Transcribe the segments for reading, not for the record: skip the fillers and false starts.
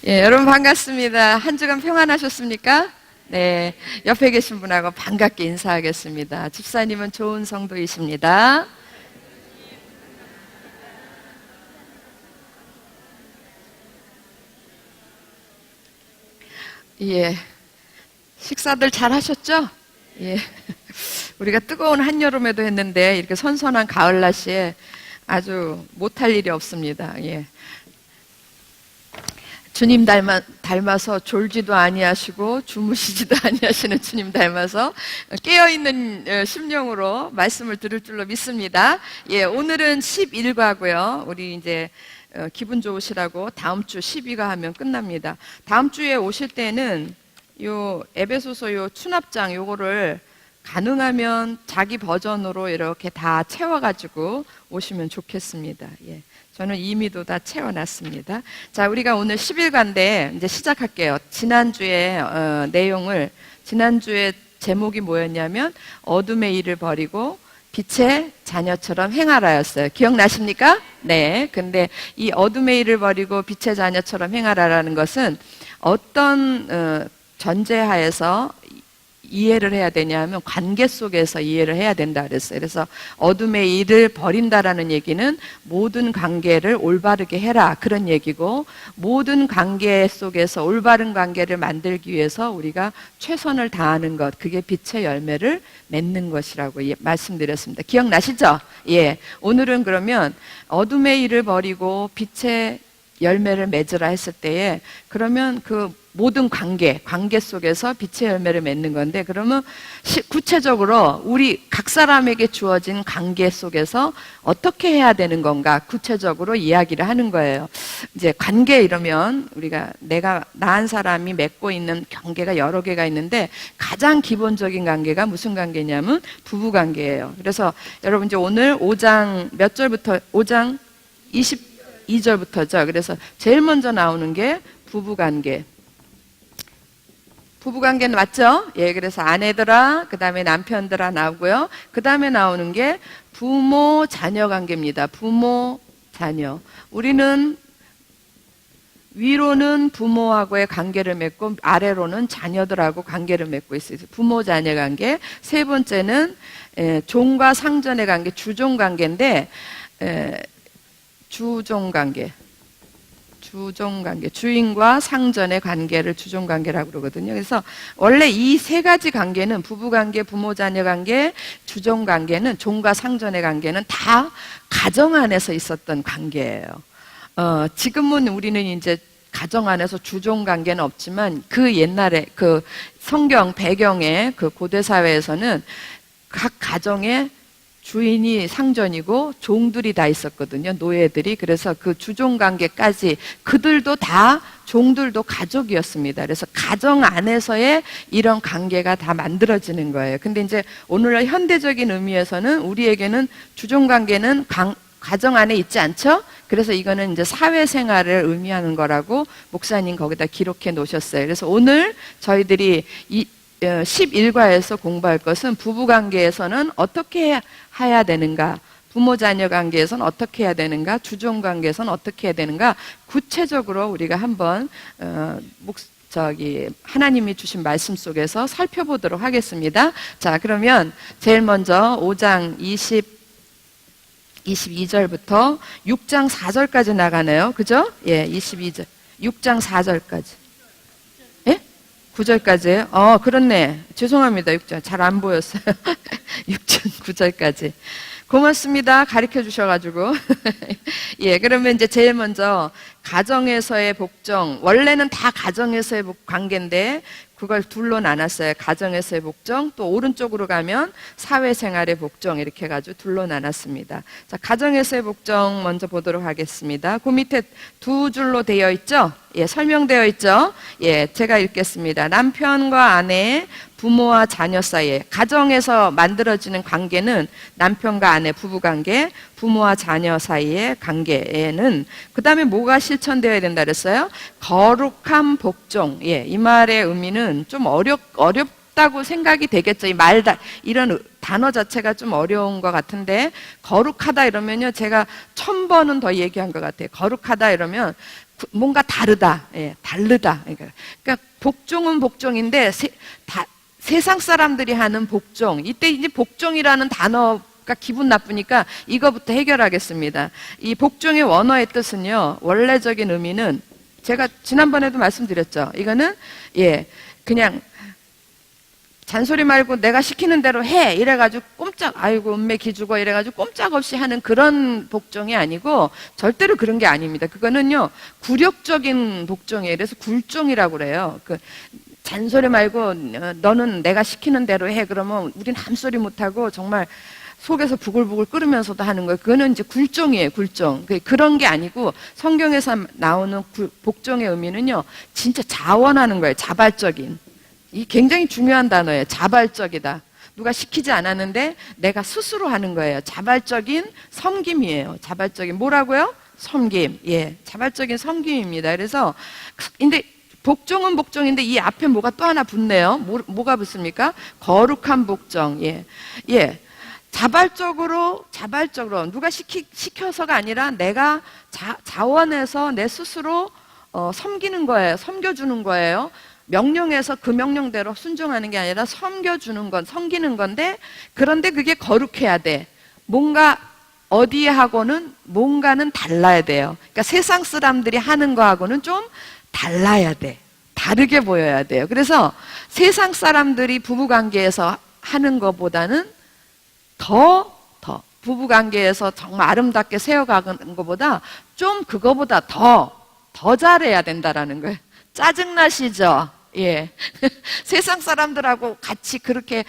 예, 여러분 반갑습니다. 한 주간 평안하셨습니까? 네, 옆에 계신 분하고 반갑게 인사하겠습니다. 집사님은 좋은 성도이십니다. 예, 식사들 잘 하셨죠? 예, 우리가 뜨거운 한여름에도 했는데 이렇게 선선한 가을 날씨에 아주 못할 일이 없습니다. 예. 주님 닮아서 졸지도 아니하시고 주무시지도 아니하시는 주님 닮아서 깨어있는 심령으로 말씀을 들을 줄로 믿습니다. 예, 오늘은 11과고요. 우리 이제 기분 좋으시라고 다음 주 12과 하면 끝납니다. 다음 주에 오실 때는 요 에베소서 요 추납장 요거를 가능하면 자기 버전으로 이렇게 다 채워가지고 오시면 좋겠습니다. 예. 저는 이미도 다 채워놨습니다. 자, 우리가 오늘 11과인데 이제 시작할게요. 지난주에 지난주에 제목이 뭐였냐면 어둠의 일을 버리고 빛의 자녀처럼 행하라였어요. 기억나십니까? 네. 근데 이 어둠의 일을 버리고 빛의 자녀처럼 행하라라는 것은 어떤 전제하에서 이해를 해야 되냐면 관계 속에서 이해를 해야 된다 그랬어요. 그래서 어둠의 일을 버린다라는 얘기는 모든 관계를 올바르게 해라 그런 얘기고, 모든 관계 속에서 올바른 관계를 만들기 위해서 우리가 최선을 다하는 것, 그게 빛의 열매를 맺는 것이라고 말씀드렸습니다. 기억나시죠? 예. 오늘은 그러면 어둠의 일을 버리고 빛의 열매를 맺으라 했을 때에, 그러면 그 모든 관계 속에서 빛의 열매를 맺는 건데, 그러면 구체적으로 우리 각 사람에게 주어진 관계 속에서 어떻게 해야 되는 건가 구체적으로 이야기를 하는 거예요. 이제 관계 이러면 우리가 내가 한 사람이 맺고 있는 관계가 여러 개가 있는데, 가장 기본적인 관계가 무슨 관계냐면 부부 관계예요. 그래서 여러분 이제 오늘 5장 몇 절부터, 5장 22절부터죠. 그래서 제일 먼저 나오는 게 부부관계. 부부관계는 맞죠? 예, 그래서 아내들아, 그 다음에 남편들아 나오고요. 그 다음에 나오는 게 부모 자녀 관계입니다. 부모 자녀. 우리는 위로는 부모하고의 관계를 맺고 아래로는 자녀들하고 관계를 맺고 있어요. 부모 자녀 관계. 세 번째는 종과 상전의 관계, 주종 관계인데, 주종관계, 주인과 상전의 관계를 주종관계라고 그러거든요. 그래서 원래 이 세 가지 관계는, 부부관계, 부모자녀 관계, 주종관계는, 종과 상전의 관계는 다 가정 안에서 있었던 관계예요. 지금은 우리는 이제 가정 안에서 주종관계는 없지만, 그 옛날에 그 성경 배경의 그 고대사회에서는 각 가정에 주인이 상전이고 종들이 다 있었거든요. 노예들이. 그래서 그 주종관계까지 그들도 다, 종들도 가족이었습니다. 그래서 가정 안에서의 이런 관계가 다 만들어지는 거예요. 근데 이제 오늘날 현대적인 의미에서는 우리에게는 주종관계는 가정 안에 있지 않죠? 그래서 이거는 이제 사회생활을 의미하는 거라고 목사님 거기다 기록해 놓으셨어요. 그래서 오늘 저희들이 11과에서 공부할 것은 부부관계에서는 어떻게 해야 되는가, 부모자녀 관계에서는 어떻게 해야 되는가, 주종관계에서는 어떻게 해야 되는가, 구체적으로 우리가 한번 하나님이 주신 말씀 속에서 살펴보도록 하겠습니다. 자, 그러면 제일 먼저 5장 22절부터 6장 4절까지 나가네요. 그죠? 예, 22절. 6장 4절까지. 9절까지요? 그렇네. 죄송합니다. 6절. 잘 안 보였어요. 6장 9절까지. 고맙습니다. 가르쳐 주셔가지고. 예, 그러면 이제 제일 먼저 가정에서의 복종. 원래는 다 가정에서의 관계인데, 그걸 둘로 나눴어요. 가정에서의 복종, 또 오른쪽으로 가면 사회생활의 복종, 이렇게 해가지고 둘로 나눴습니다. 자, 가정에서의 복종 먼저 보도록 하겠습니다. 그 밑에 두 줄로 되어 있죠? 예, 설명되어 있죠? 예, 제가 읽겠습니다. 남편과 아내, 부모와 자녀 사이에, 가정에서 만들어지는 관계는 남편과 아내, 부부관계, 부모와 자녀 사이의 관계에는 그 다음에 뭐가 실천되어야 된다 그랬어요? 거룩한 복종. 예, 이 말의 의미는 좀 어렵다고 생각이 되겠죠. 이런 단어 자체가 좀 어려운 것 같은데, 거룩하다 이러면요, 제가 1000번은 더 얘기한 것 같아요. 거룩하다 이러면 뭔가 다르다, 예, 다르다. 그러니까 복종은 복종인데 세상 사람들이 하는 복종, 이때 이제 복종이라는 단어가 기분 나쁘니까 이거부터 해결하겠습니다. 이 복종의 원어의 뜻은요, 원래적인 의미는 제가 지난번에도 말씀드렸죠. 이거는 그냥 잔소리 말고 내가 시키는 대로 해 이래가지고 아이고 은매 기주고 이래가지고 꼼짝없이 하는 그런 복종이 아니고 절대로 그런 게 아닙니다. 그거는요, 굴욕적인 복종이에요. 그래서 굴종이라고 그래요. 잔소리 말고 너는 내가 시키는 대로 해 그러면 우린 함소리 못하고 정말 속에서 부글부글 끓으면서도 하는 거예요. 그거는 이제 굴종이에요, 굴종. 그런 게 아니고 성경에서 나오는 복종의 의미는요, 진짜 자원하는 거예요. 자발적인. 이 굉장히 중요한 단어예요. 자발적이다. 누가 시키지 않았는데 내가 스스로 하는 거예요. 자발적인 섬김이에요. 자발적인 뭐라고요? 섬김. 예, 자발적인 섬김입니다. 그래서 근데 복종은 복종인데 이 앞에 뭐가 또 하나 붙네요. 뭐가 붙습니까? 거룩한 복종. 예. 자발적으로 누가 시켜서가 아니라 내가 자원해서 내 스스로 섬기는 거예요. 섬겨주는 거예요. 명령해서 그 명령대로 순종하는 게 아니라 섬기는 건데, 그런데 그게 거룩해야 돼. 뭔가 어디하고는 뭔가는 달라야 돼요. 그러니까 세상 사람들이 하는 거하고는 좀 달라야 돼. 다르게 보여야 돼요. 그래서 세상 사람들이 부부관계에서 하는 것보다는 더 부부관계에서 정말 아름답게 세워가는 것보다 좀 그거보다 더 잘해야 된다라는 거예요. 짜증나시죠? 예. 세상 사람들하고 같이 그렇게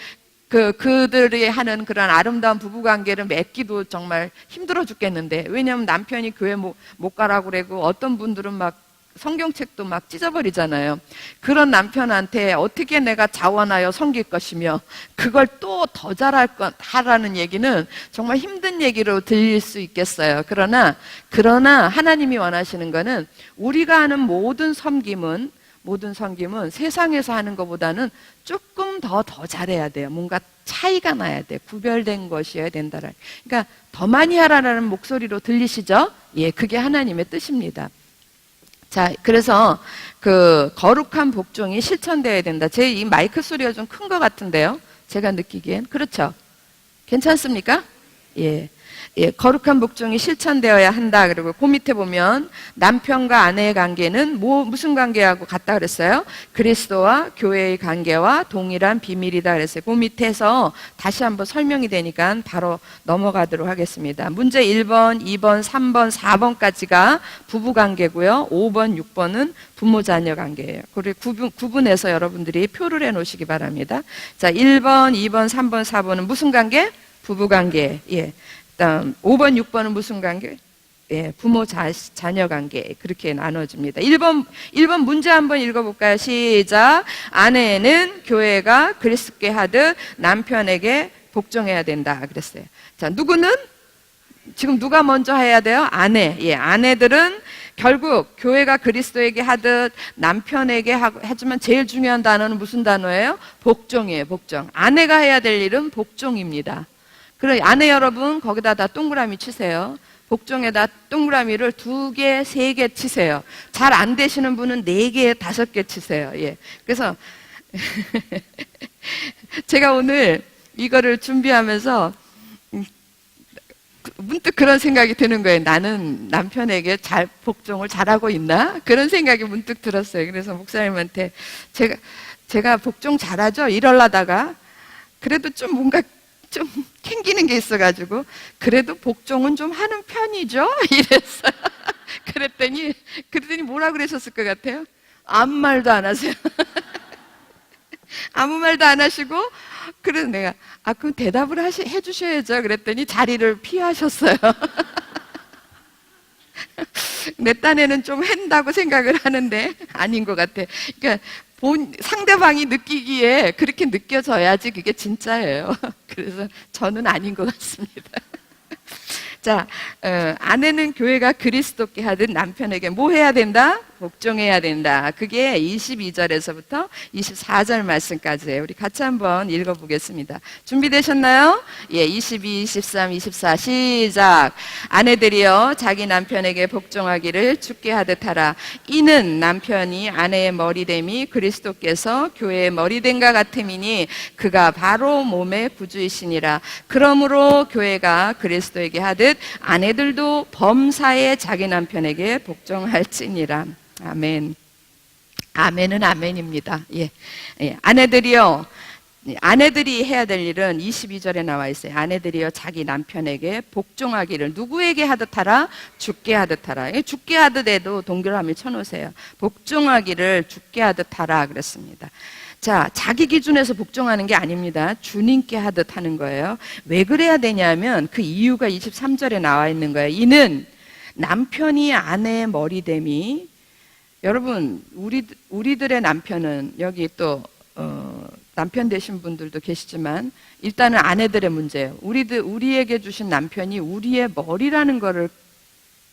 그들이 하는 그런 아름다운 부부관계를 맺기도 정말 힘들어 죽겠는데, 왜냐하면 남편이 교회 못 가라고 그러고 어떤 분들은 막 성경책도 막 찢어버리잖아요. 그런 남편한테 어떻게 내가 자원하여 섬길 것이며 그걸 또 더 하라는 얘기는 정말 힘든 얘기로 들릴 수 있겠어요. 그러나 하나님이 원하시는 거는 우리가 하는 모든 섬김은 세상에서 하는 것보다는 조금 더 잘해야 돼요. 뭔가 차이가 나야 돼. 구별된 것이어야 된다. 그러니까 더 많이 하라는 목소리로 들리시죠? 예, 그게 하나님의 뜻입니다. 자, 그래서 그 거룩한 복종이 실천되어야 된다. 제 이 마이크 소리가 좀 큰 것 같은데요. 제가 느끼기엔. 그렇죠? 괜찮습니까? 예. 예, 거룩한 복종이 실천되어야 한다. 그리고 그 밑에 보면 남편과 아내의 관계는 무슨 관계하고 같다 그랬어요? 그리스도와 교회의 관계와 동일한 비밀이다 그랬어요. 그 밑에서 다시 한번 설명이 되니까 바로 넘어가도록 하겠습니다. 문제 1번, 2번, 3번, 4번까지가 부부 관계고요. 5번, 6번은 부모 자녀 관계예요. 그리고 구분해서 여러분들이 표를 해 놓으시기 바랍니다. 자, 1번, 2번, 3번, 4번은 무슨 관계? 부부 관계. 예. 다음 5번, 6번은 무슨 관계? 예, 부모 자녀 관계. 그렇게 나눠집니다. 1번 문제 한번 읽어볼까요? 시작. 아내는 교회가 그리스도께 하듯 남편에게 복종해야 된다 그랬어요. 자, 누구는? 지금 누가 먼저 해야 돼요? 아내. 예, 아내들은 결국 교회가 그리스도에게 하듯 남편에게 하지만 제일 중요한 단어는 무슨 단어예요? 복종이에요. 복종. 아내가 해야 될 일은 복종입니다. 그럼 아내 여러분 거기다 다 동그라미 치세요. 복종에다 동그라미를 2개, 3개 치세요. 잘 안 되시는 분은 4개, 5개 치세요. 예. 그래서 제가 오늘 이거를 준비하면서 문득 그런 생각이 드는 거예요. 나는 남편에게 복종을 잘하고 있나? 그런 생각이 문득 들었어요. 그래서 목사님한테 제가 복종 잘하죠? 이러려다가 그래도 좀 뭔가 좀 캥기는 게 있어가지고 그래도 복종은 좀 하는 편이죠? 이랬어요. 그랬더니 뭐라 그러셨을 것 같아요? 아무 말도 안 하세요. 아무 말도 안 하시고 그래서 내가 그럼 대답을 해주셔야죠. 그랬더니 자리를 피하셨어요. 내 딴에는 좀 한다고 생각을 하는데 아닌 것 같아. 그러니까 상대방이 느끼기에 그렇게 느껴져야지 그게 진짜예요. 그래서 저는 아닌 것 같습니다. 자, 아내는 교회가 그리스도께 하듯 남편에게 뭐 해야 된다? 복종해야 된다. 그게 22절에서부터 24절 말씀까지예요. 우리 같이 한번 읽어보겠습니다. 준비되셨나요? 예, 22, 23, 24 시작. 아내들이여 자기 남편에게 복종하기를 주께 하듯 하라. 이는 남편이 아내의 머리됨이 그리스도께서 교회의 머리됨과 같음이니 그가 바로 몸의 구주이시니라. 그러므로 교회가 그리스도에게 하듯 아내들도 범사에 자기 남편에게 복종할지니라. 아멘. 아멘은 아멘입니다. 예. 예. 아내들이요. 아내들이 해야 될 일은 22절에 나와 있어요. 아내들이요 자기 남편에게 복종하기를 누구에게 하듯 하라? 주께 하듯 하라. 주께 하듯에도 동그라미 쳐놓으세요. 복종하기를 주께 하듯 하라 그랬습니다. 자, 자기 기준에서 복종하는 게 아닙니다. 주님께 하듯 하는 거예요. 왜 그래야 되냐면 그 이유가 23절에 나와 있는 거예요. 이는 남편이 아내의 머리됨이, 여러분 우리들의 남편은 여기 또 남편 되신 분들도 계시지만 일단은 아내들의 문제예요. 우리에게 주신 남편이 우리의 머리라는 거를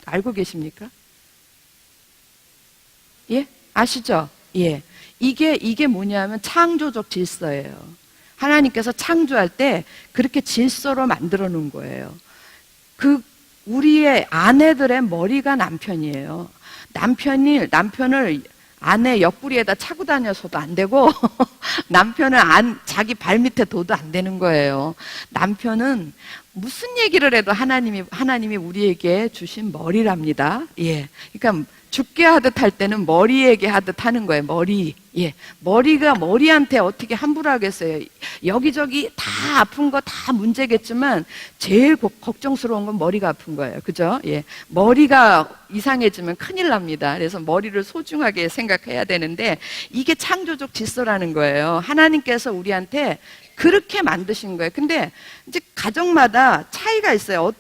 알고 계십니까? 예? 아시죠? 예. 이게 뭐냐면 창조적 질서예요. 하나님께서 창조할 때 그렇게 질서로 만들어 놓은 거예요. 우리의 아내들의 머리가 남편이에요. 남편을 아내 옆구리에다 차고 다녀서도 안 되고 남편을 자기 발밑에 둬도 안 되는 거예요. 남편은 무슨 얘기를 해도 하나님이 우리에게 주신 머리랍니다. 예. 그러니까 죽게 하듯 할 때는 머리에게 하듯 하는 거예요. 머리. 예. 머리한테 어떻게 함부로 하겠어요. 여기저기 다 아픈 거 다 문제겠지만 제일 걱정스러운 건 머리가 아픈 거예요. 그죠? 예. 머리가 이상해지면 큰일 납니다. 그래서 머리를 소중하게 생각해야 되는데 이게 창조적 질서라는 거예요. 하나님께서 우리한테 그렇게 만드신 거예요. 근데 이제 가정마다 차이가 있어요.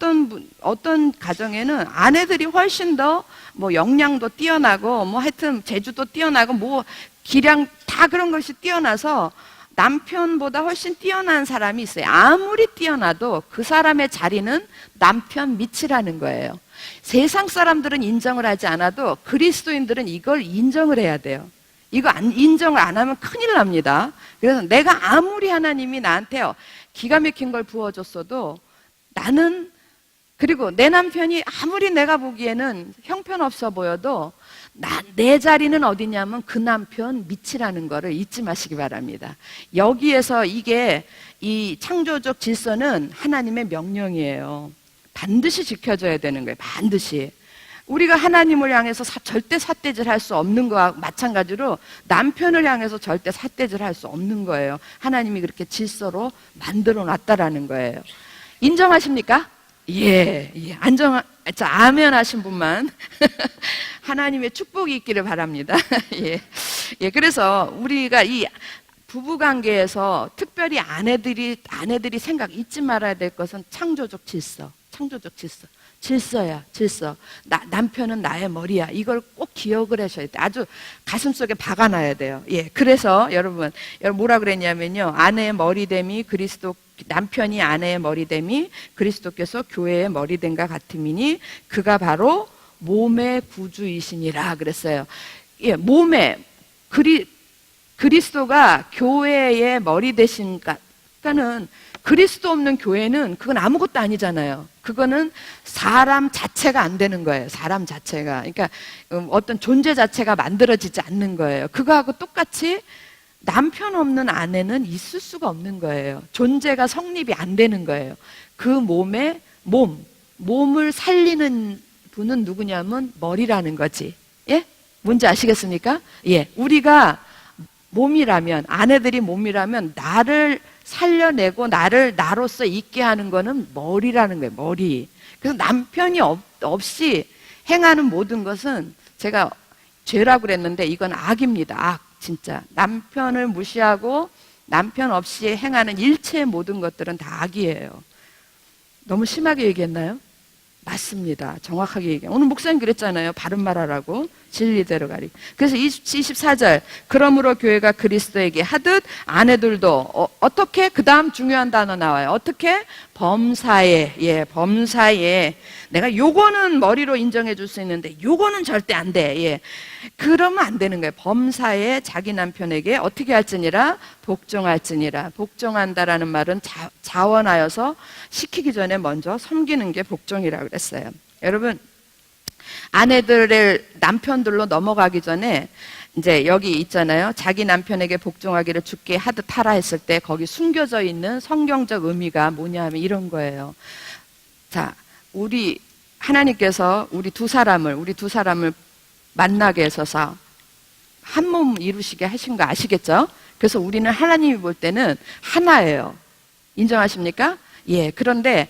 어떤 가정에는 아내들이 훨씬 더 뭐 역량도 뛰어나고 뭐 하여튼 재주도 뛰어나고 뭐 기량 다 그런 것이 뛰어나서 남편보다 훨씬 뛰어난 사람이 있어요. 아무리 뛰어나도 그 사람의 자리는 남편 밑이라는 거예요. 세상 사람들은 인정을 하지 않아도 그리스도인들은 이걸 인정을 해야 돼요. 이거 인정을 안 하면 큰일 납니다. 그래서 내가 아무리 하나님이 나한테 기가 막힌 걸 부어줬어도 나는, 그리고 내 남편이 아무리 내가 보기에는 형편없어 보여도 내 자리는 어디냐면 그 남편 밑이라는 거를 잊지 마시기 바랍니다. 여기에서 이 창조적 질서는 하나님의 명령이에요. 반드시 지켜져야 되는 거예요. 반드시. 우리가 하나님을 향해서 절대 삿대질 할 수 없는 거와 마찬가지로 남편을 향해서 절대 삿대질 할 수 없는 거예요. 하나님이 그렇게 질서로 만들어 놨다라는 거예요. 인정하십니까? 예. 아멘 하신 분만 하나님의 축복이 있기를 바랍니다. 예. 예. 그래서 우리가 이 부부 관계에서 특별히 아내들이 잊지 말아야 될 것은 창조적 질서. 질서야, 질서. 남편은 나의 머리야. 이걸 꼭 기억을 하셔야 돼요. 아주 가슴속에 박아놔야 돼요. 예. 그래서 여러분 뭐라 그랬냐면요. 남편이 아내의 머리됨이 그리스도께서 교회의 머리됨과 같음이니 그가 바로 몸의 구주이시니라 그랬어요. 예, 그리스도가 교회의 머리 되신가는 그리스도 없는 교회는 그건 아무것도 아니잖아요. 그거는 사람 자체가 안 되는 거예요. 사람 자체가. 그러니까 어떤 존재 자체가 만들어지지 않는 거예요. 그거하고 똑같이 남편 없는 아내는 있을 수가 없는 거예요. 존재가 성립이 안 되는 거예요. 그 몸을 살리는 분은 누구냐면 머리라는 거지. 예? 뭔지 아시겠습니까? 예. 우리가 몸이라면, 아내들이 몸이라면 나를 살려내고 나를 나로서 있게 하는 거는 머리라는 거예요. 머리. 그래서 남편이 없이 행하는 모든 것은 제가 죄라고 그랬는데 이건 악입니다. 악. 진짜 남편을 무시하고 남편 없이 행하는 일체의 모든 것들은 다 악이에요. 너무 심하게 얘기했나요? 맞습니다. 정확하게 얘기해. 오늘 목사님 그랬잖아요. 바른 말 하라고. 진리대로 가리. 그래서 24절. 그러므로 교회가 그리스도에게 하듯 아내들도 어떻게? 그 다음 중요한 단어 나와요. 어떻게? 범사에. 예, 범사에. 내가 요거는 머리로 인정해 줄 수 있는데 요거는 절대 안 돼. 예. 그러면 안 되는 거예요. 범사에 자기 남편에게 어떻게 할지니라? 복종할지니라. 복종한다라는 말은 자원하여서 시키기 전에 먼저 섬기는 게 복종이라고 그랬어요. 여러분, 아내들의 남편들로 넘어가기 전에 이제 여기 있잖아요. 자기 남편에게 복종하기를 주께 하듯 하라 했을 때 거기 숨겨져 있는 성경적 의미가 뭐냐 하면 이런 거예요. 자, 하나님께서 우리 두 사람을 만나게 해서서 한 몸 이루시게 하신 거 아시겠죠? 그래서 우리는 하나님이 볼 때는 하나예요. 인정하십니까? 예. 그런데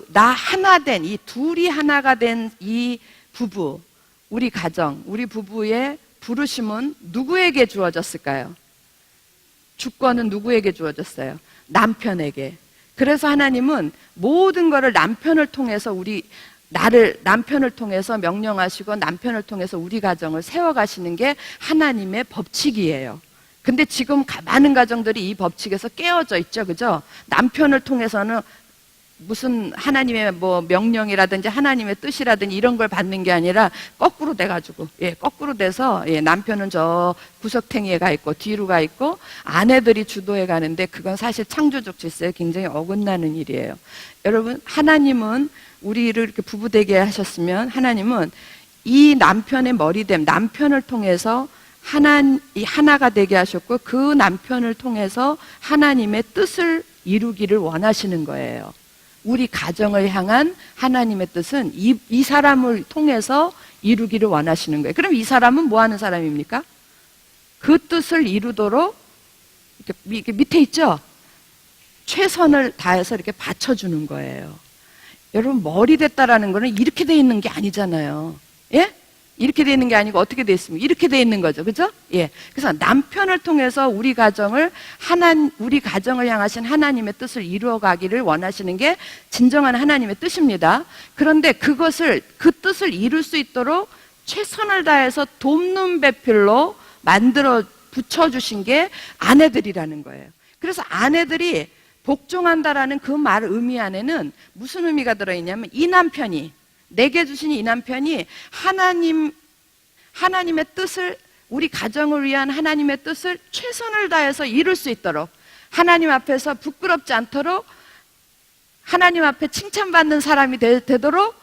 나 하나 된, 이 둘이 하나가 된 이 부부, 우리 가정, 우리 부부의 부르심은 누구에게 주어졌을까요? 주권은 누구에게 주어졌어요? 남편에게. 그래서 하나님은 모든 것을 남편을 통해서 남편을 통해서 명령하시고 남편을 통해서 우리 가정을 세워가시는 게 하나님의 법칙이에요. 근데 지금 많은 가정들이 이 법칙에서 깨어져 있죠. 그죠? 남편을 통해서는 무슨 하나님의 명령이라든지 하나님의 뜻이라든지 이런 걸 받는 게 아니라 거꾸로 돼가지고, 거꾸로 돼서, 남편은 저 구석탱이에 가 있고 뒤로 가 있고 아내들이 주도해 가는데 그건 사실 창조적 질서에 굉장히 어긋나는 일이에요. 여러분, 하나님은 우리를 이렇게 부부되게 하셨으면 하나님은 이 남편의 머리됨, 남편을 통해서 하나가 되게 하셨고 그 남편을 통해서 하나님의 뜻을 이루기를 원하시는 거예요. 우리 가정을 향한 하나님의 뜻은 이 사람을 통해서 이루기를 원하시는 거예요. 그럼 이 사람은 뭐 하는 사람입니까? 그 뜻을 이루도록 이렇게 밑에 있죠? 최선을 다해서 이렇게 받쳐주는 거예요. 여러분, 머리 됐다라는 거는 이렇게 돼 있는 게 아니잖아요. 예? 이렇게 돼 있는 게 아니고 어떻게 돼 있습니까? 이렇게 돼 있는 거죠. 그죠? 예. 그래서 남편을 통해서 우리 가정을 향하신 하나님의 뜻을 이루어가기를 원하시는 게 진정한 하나님의 뜻입니다. 그런데 그 뜻을 이룰 수 있도록 최선을 다해서 돕는 배필로 만들어 붙여주신 게 아내들이라는 거예요. 그래서 아내들이 복종한다라는 그 말 의미 안에는 무슨 의미가 들어있냐면 내게 주신 이 남편이 하나님의 뜻을, 우리 가정을 위한 하나님의 뜻을 최선을 다해서 이룰 수 있도록, 하나님 앞에서 부끄럽지 않도록, 하나님 앞에 칭찬받는 사람이 되도록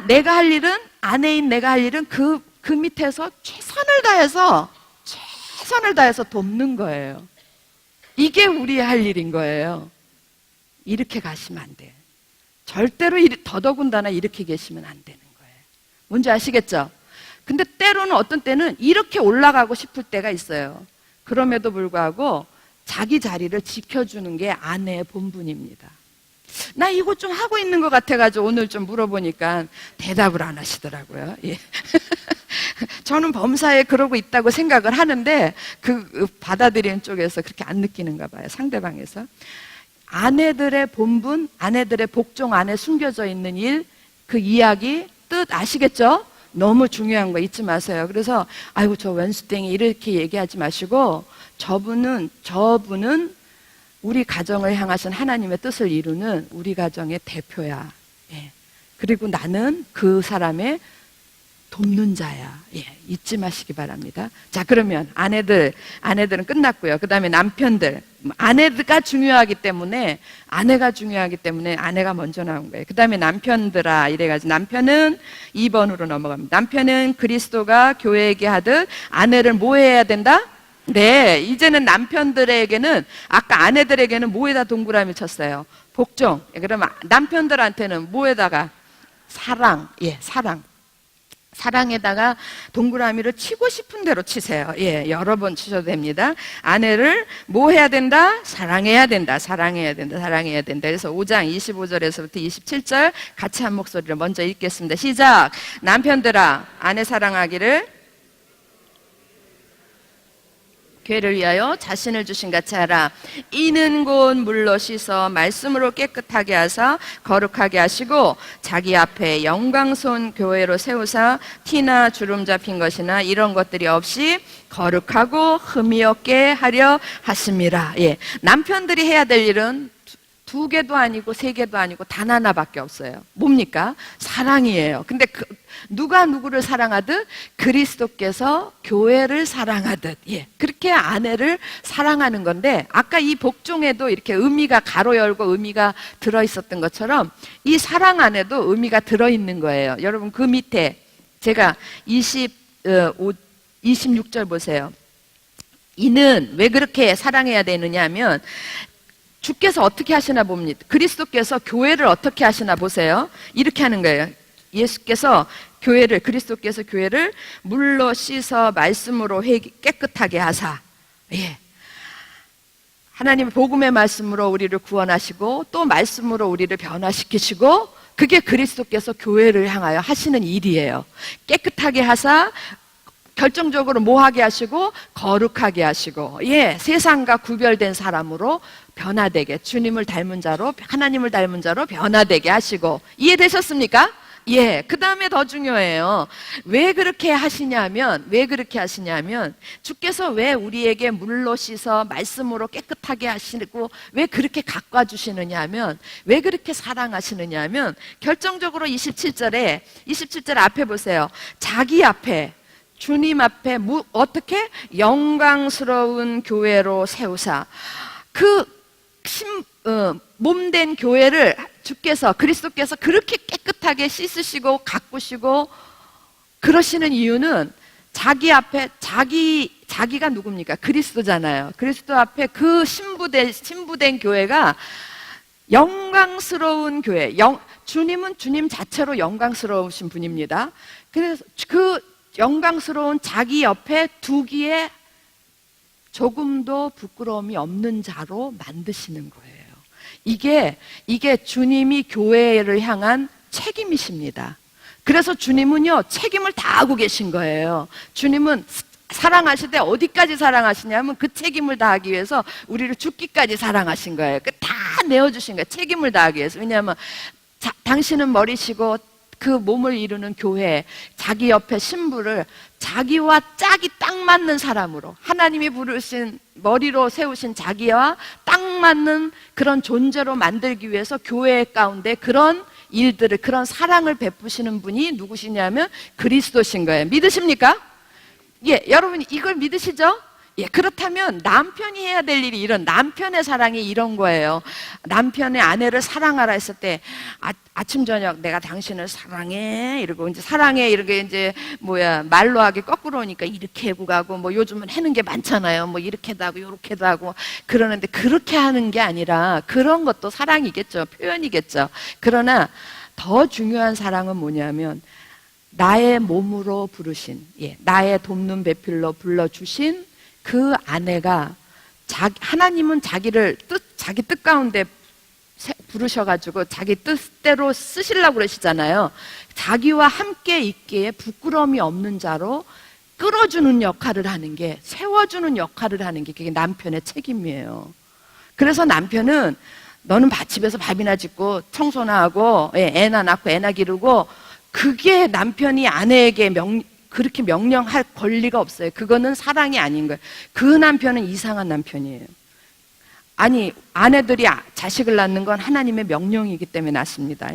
내가 할 일은, 아내인 내가 할 일은 그 밑에서 최선을 다해서 돕는 거예요. 이게 우리의 할 일인 거예요. 이렇게 가시면 안 돼요. 절대로 더더군다나 이렇게 계시면 안 되는 거예요. 뭔지 아시겠죠? 근데 때로는 어떤 때는 이렇게 올라가고 싶을 때가 있어요. 그럼에도 불구하고 자기 자리를 지켜주는 게 아내의 본분입니다. 나 이거 좀 하고 있는 것 같아가지고 오늘 좀 물어보니까 대답을 안 하시더라고요. 예. 저는 범사에 그러고 있다고 생각을 하는데 받아들이는 쪽에서 그렇게 안 느끼는가 봐요. 상대방에서. 아내들의 본분, 아내들의 복종 안에 숨겨져 있는 일, 그 이야기, 뜻 아시겠죠? 너무 중요한 거 잊지 마세요. 그래서 아이고 저 웬수땡이 이렇게 얘기하지 마시고 저분은 우리 가정을 향하신 하나님의 뜻을 이루는 우리 가정의 대표야. 예. 그리고 나는 그 사람의 돕는 자야. 예, 잊지 마시기 바랍니다. 자, 그러면 아내들은 끝났고요. 그 다음에 남편들. 아내가 중요하기 때문에 아내가 먼저 나온 거예요. 그 다음에 남편들아, 이래가지고 남편은 2번으로 넘어갑니다. 남편은 그리스도가 교회에게 하듯 아내를 뭐 해야 된다? 네, 이제는 남편들에게는, 아까 아내들에게는 뭐에다 동그라미 쳤어요? 복종. 그러면 남편들한테는 뭐에다가? 사랑. 예, 사랑. 사랑에다가 동그라미를 치고 싶은 대로 치세요. 예, 여러 번 치셔도 됩니다. 아내를 뭐 해야 된다? 사랑해야 된다. 그래서 5장 25절에서부터 27절 같이 한 목소리로 먼저 읽겠습니다. 시작. 남편들아, 아내 사랑하기를 교회를 위하여 자신을 주신 같이 하라. 이는 곧 물로 씻어 말씀으로 깨끗하게 하사 거룩하게 하시고 자기 앞에 영광스러운 교회로 세우사 티나 주름 잡힌 것이나 이런 것들이 없이 거룩하고 흠이 없게 하려 하심이라. 예, 남편들이 해야 될 일은 두 개도 아니고 세 개도 아니고 단 하나밖에 없어요. 뭡니까? 사랑이에요. 근데 누가 누구를 사랑하듯 그리스도께서 교회를 사랑하듯, 예, 그렇게 아내를 사랑하는 건데, 아까 이 복종에도 이렇게 의미가 가로 열고 의미가 들어있었던 것처럼 이 사랑 안에도 의미가 들어있는 거예요. 여러분 그 밑에 제가 26절 보세요. 이는 왜 그렇게 사랑해야 되느냐 하면 주께서 어떻게 하시나 봅니다. 그리스도께서 교회를 어떻게 하시나 보세요. 이렇게 하는 거예요. 예수께서 그리스도께서 교회를 물로 씻어 말씀으로 깨끗하게 하사, 예, 하나님의 복음의 말씀으로 우리를 구원하시고 또 말씀으로 우리를 변화시키시고, 그게 그리스도께서 교회를 향하여 하시는 일이에요. 깨끗하게 하사 결정적으로 뭐하게 하시고 거룩하게 하시고, 예, 세상과 구별된 사람으로 변화되게, 주님을 닮은 자로, 하나님을 닮은 자로 변화되게 하시고. 이해되셨습니까? 예, 그 다음에 더 중요해요. 왜 그렇게 하시냐면 주께서 왜 우리에게 물로 씻어 말씀으로 깨끗하게 하시고 왜 그렇게 가꿔주시느냐 하면, 왜 그렇게 사랑하시느냐 하면, 결정적으로 27절 앞에 보세요. 자기 앞에, 주님 앞에 어떻게? 영광스러운 교회로 세우사. 몸된 교회를 그리스도께서 그렇게 깨끗하게 씻으시고 가꾸시고 그러시는 이유는 자기 앞에, 자기가 누굽니까? 그리스도잖아요. 그리스도 앞에 그 신부된 교회가 영광스러운 교회. 주님은 주님 자체로 영광스러우신 분입니다. 그래서 그 영광스러운 자기 옆에 두기에 조금도 부끄러움이 없는 자로 만드시는 거예요. 이게 주님이 교회를 향한 책임이십니다. 그래서 주님은요, 책임을 다하고 계신 거예요. 주님은 사랑하실 때 어디까지 사랑하시냐면 그 책임을 다하기 위해서 우리를 죽기까지 사랑하신 거예요. 다 내어주신 거예요. 책임을 다하기 위해서. 왜냐하면 당신은 머리시고 그 몸을 이루는 교회, 자기 옆에 신부를 자기와 짝이 딱 맞는 사람으로, 하나님이 부르신 머리로 세우신 자기와 딱 맞는 그런 존재로 만들기 위해서 교회 가운데 그런 일들을, 그런 사랑을 베푸시는 분이 누구시냐면 그리스도신 거예요. 믿으십니까? 예, 여러분 이걸 믿으시죠? 예, 그렇다면 남편이 해야 될 일이, 이런 남편의 사랑이 이런 거예요. 남편의 아내를 사랑하라 했을 때 아침 저녁 내가 당신을 사랑해 이러고, 이제 사랑해 이렇게 이제 말로 하기 거꾸로 오니까 이렇게 하고 가고, 뭐 요즘은 하는 게 많잖아요. 뭐 이렇게도 하고 요렇게도 하고 그러는데, 그렇게 하는 게 아니라, 그런 것도 사랑이겠죠. 표현이겠죠. 그러나 더 중요한 사랑은 뭐냐면 나의 몸으로 부르신, 예, 나의 돕는 배필로 불러주신 그 아내가, 하나님은 자기 뜻 가운데 부르셔가지고 자기 뜻대로 쓰시려고 그러시잖아요. 자기와 함께 있기에 부끄러움이 없는 자로 끌어주는 역할을 하는 게, 세워주는 역할을 하는 게, 그게 남편의 책임이에요. 그래서 남편은 너는 집에서 밥이나 짓고 청소나 하고, 예, 애나 낳고 애나 기르고, 그게 남편이 아내에게 그렇게 명령할 권리가 없어요. 그거는 사랑이 아닌 거예요. 그 남편은 이상한 남편이에요. 아니, 아내들이 자식을 낳는 건 하나님의 명령이기 때문에 낳습니다.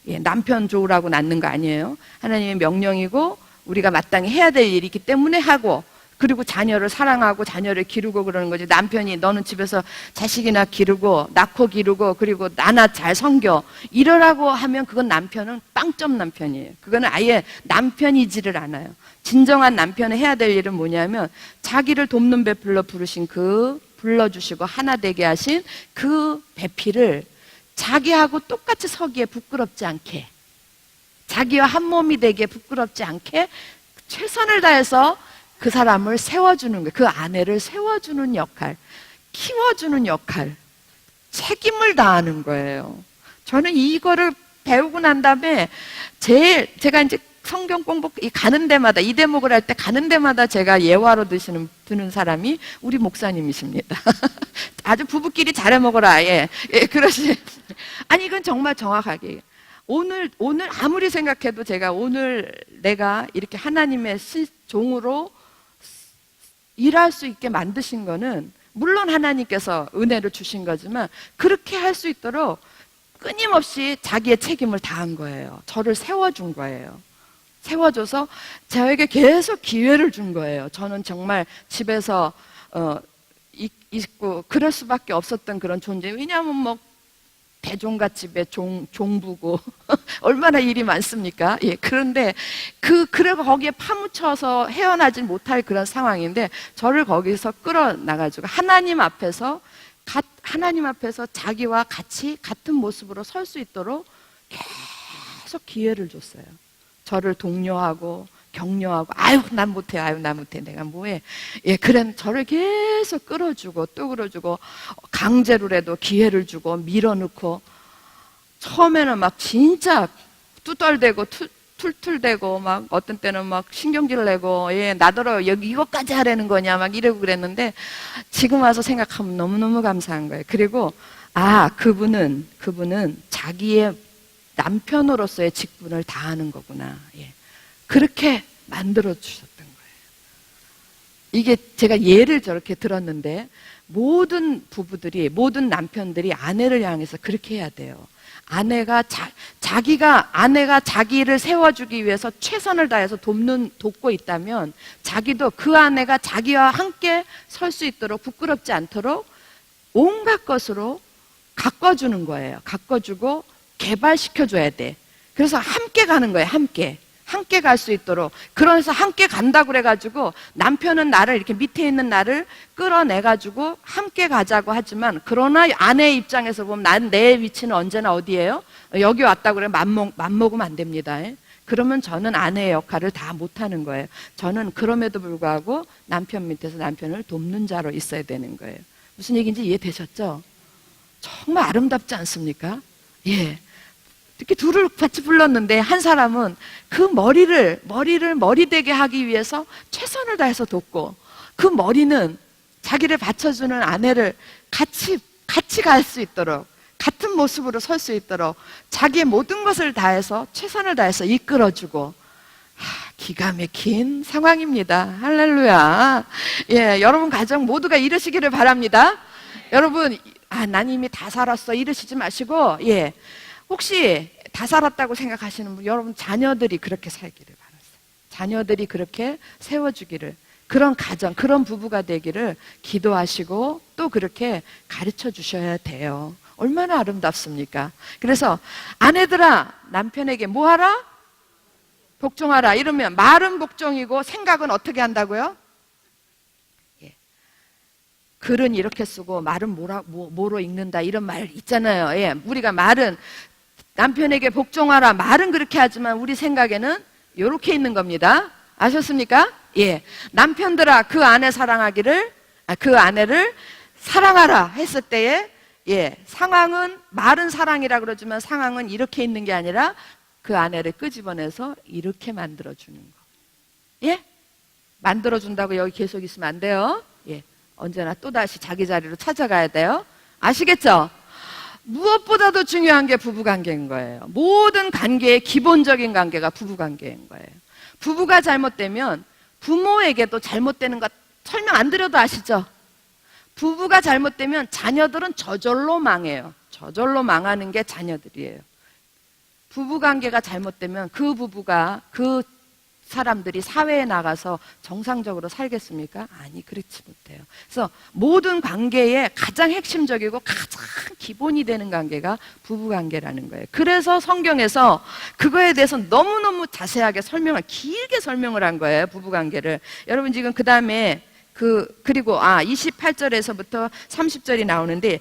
예, 남편 좋으라고 낳는 거 아니에요. 하나님의 명령이고 우리가 마땅히 해야 될 일이기 때문에 하고, 그리고 자녀를 사랑하고 자녀를 기르고 그러는 거지. 남편이 너는 집에서 자식이나 기르고 낳고 기르고 그리고 나나 잘 섬겨 이러라고 하면, 그건 남편은 빵점 남편이에요. 그거는 아예 남편이지를 않아요. 진정한 남편이 해야 될 일은 뭐냐면, 자기를 돕는 배필로 불러주시고 하나 되게 하신 그 배필을 자기하고 똑같이 서기에 부끄럽지 않게, 자기와 한 몸이 되기에 부끄럽지 않게 최선을 다해서 그 사람을 세워주는 거예요. 그 아내를 세워주는 역할, 키워주는 역할, 책임을 다하는 거예요. 저는 이거를 배우고 난 다음에 제가 이제 성경 공부 가는 데마다 이 대목을 할 때 가는 데마다 제가 예화로 드는 사람이 우리 목사님이십니다. 아주 부부끼리 잘해 먹어라. 예, 그러시. 아니 이건 정말 정확하게 오늘 아무리 생각해도 제가 오늘 내가 이렇게 하나님의 종으로 일할 수 있게 만드신 거는 물론 하나님께서 은혜를 주신 거지만 그렇게 할 수 있도록 끊임없이 자기의 책임을 다한 거예요. 저를 세워준 거예요. 세워줘서 저에게 계속 기회를 준 거예요. 저는 정말 집에서 있고 그럴 수밖에 없었던 그런 존재. 왜냐하면 뭐 대종갓 집에 종부고 얼마나 일이 많습니까? 예, 그런데 그래고 거기에 파묻혀서 헤어나지 못할 그런 상황인데 저를 거기서 끌어나가지고 하나님 앞에서 자기와 같이 같은 모습으로 설 수 있도록 계속 기회를 줬어요. 저를 독려하고 격려하고 아유 난 못해 아유 난 못해 내가 뭐해 예 그래 저를 계속 끌어주고 또 끌어주고 강제로라도 기회를 주고 밀어넣고 처음에는 막 진짜 뚜덜대고 툴툴대고 막 어떤 때는 막 신경질 내고 예 나더러 여기 이것까지 하라는 거냐 막 이러고 그랬는데 지금 와서 생각하면 너무너무 감사한 거예요. 그리고 그분은 자기의 남편으로서의 직분을 다하는 거구나. 예. 그렇게 만들어 주셨던 거예요. 이게 제가 예를 저렇게 들었는데 모든 부부들이 모든 남편들이 아내를 향해서 그렇게 해야 돼요. 아내가 자기를 세워주기 위해서 최선을 다해서 돕고 있다면 자기도 그 아내가 자기와 함께 설 수 있도록 부끄럽지 않도록 온갖 것으로 가꿔주는 거예요. 가꿔주고 개발시켜줘야 돼. 그래서 함께 가는 거예요. 함께 갈 수 있도록. 그래서 함께 간다고 그래가지고 남편은 나를 이렇게 밑에 있는 나를 끌어내가지고 함께 가자고 하지만 그러나 아내의 입장에서 보면 내 위치는 언제나 어디예요? 여기 왔다고 그래 맘먹으면 안 됩니다. 그러면 저는 아내의 역할을 다 못하는 거예요. 저는 그럼에도 불구하고 남편 밑에서 남편을 돕는 자로 있어야 되는 거예요. 무슨 얘기인지 이해되셨죠? 정말 아름답지 않습니까? 예. 이렇게 둘을 같이 불렀는데 한 사람은 그 머리를 머리되게 하기 위해서 최선을 다해서 돕고 그 머리는 자기를 받쳐주는 아내를 같이 갈 수 있도록 같은 모습으로 설 수 있도록 자기의 모든 것을 다해서 최선을 다해서 이끌어주고 기가 막힌 상황입니다. 할렐루야. 예, 여러분 가정 모두가 이러시기를 바랍니다. 여러분 난 이미 다 살았어 이러시지 마시고 예. 혹시 다 살았다고 생각하시는 분, 여러분 자녀들이 그렇게 살기를 바랐어요. 자녀들이 그렇게 세워주기를, 그런 가정, 그런 부부가 되기를 기도하시고 또 그렇게 가르쳐 주셔야 돼요. 얼마나 아름답습니까? 그래서 아내들아 남편에게 뭐하라? 복종하라. 이러면 말은 복종이고 생각은 어떻게 한다고요? 예. 글은 이렇게 쓰고 말은 뭐로 읽는다 이런 말 있잖아요. 예. 우리가 말은 남편에게 복종하라 말은 그렇게 하지만 우리 생각에는 이렇게 있는 겁니다. 아셨습니까? 예. 남편들아 그 아내를 사랑하라 했을 때에 예. 상황은 말은 사랑이라 그러지만 상황은 이렇게 있는 게 아니라 그 아내를 끄집어내서 이렇게 만들어주는 거. 예? 만들어준다고 여기 계속 있으면 안 돼요. 예. 언제나 또다시 자기 자리로 찾아가야 돼요. 아시겠죠? 무엇보다도 중요한 게 부부관계인 거예요. 모든 관계의 기본적인 관계가 부부관계인 거예요. 부부가 잘못되면 부모에게도 잘못되는 것 설명 안 드려도 아시죠? 부부가 잘못되면 자녀들은 저절로 망해요. 저절로 망하는 게 자녀들이에요. 부부관계가 잘못되면 그 부부가 그 사람들이 사회에 나가서 정상적으로 살겠습니까? 아니, 그렇지 못해요. 그래서 모든 관계의 가장 핵심적이고 가장 기본이 되는 관계가 부부관계라는 거예요. 그래서 성경에서 그거에 대해서 너무너무 자세하게 길게 설명을 한 거예요. 부부관계를. 여러분 지금 그 다음에 그리고 28절에서부터 30절이 나오는데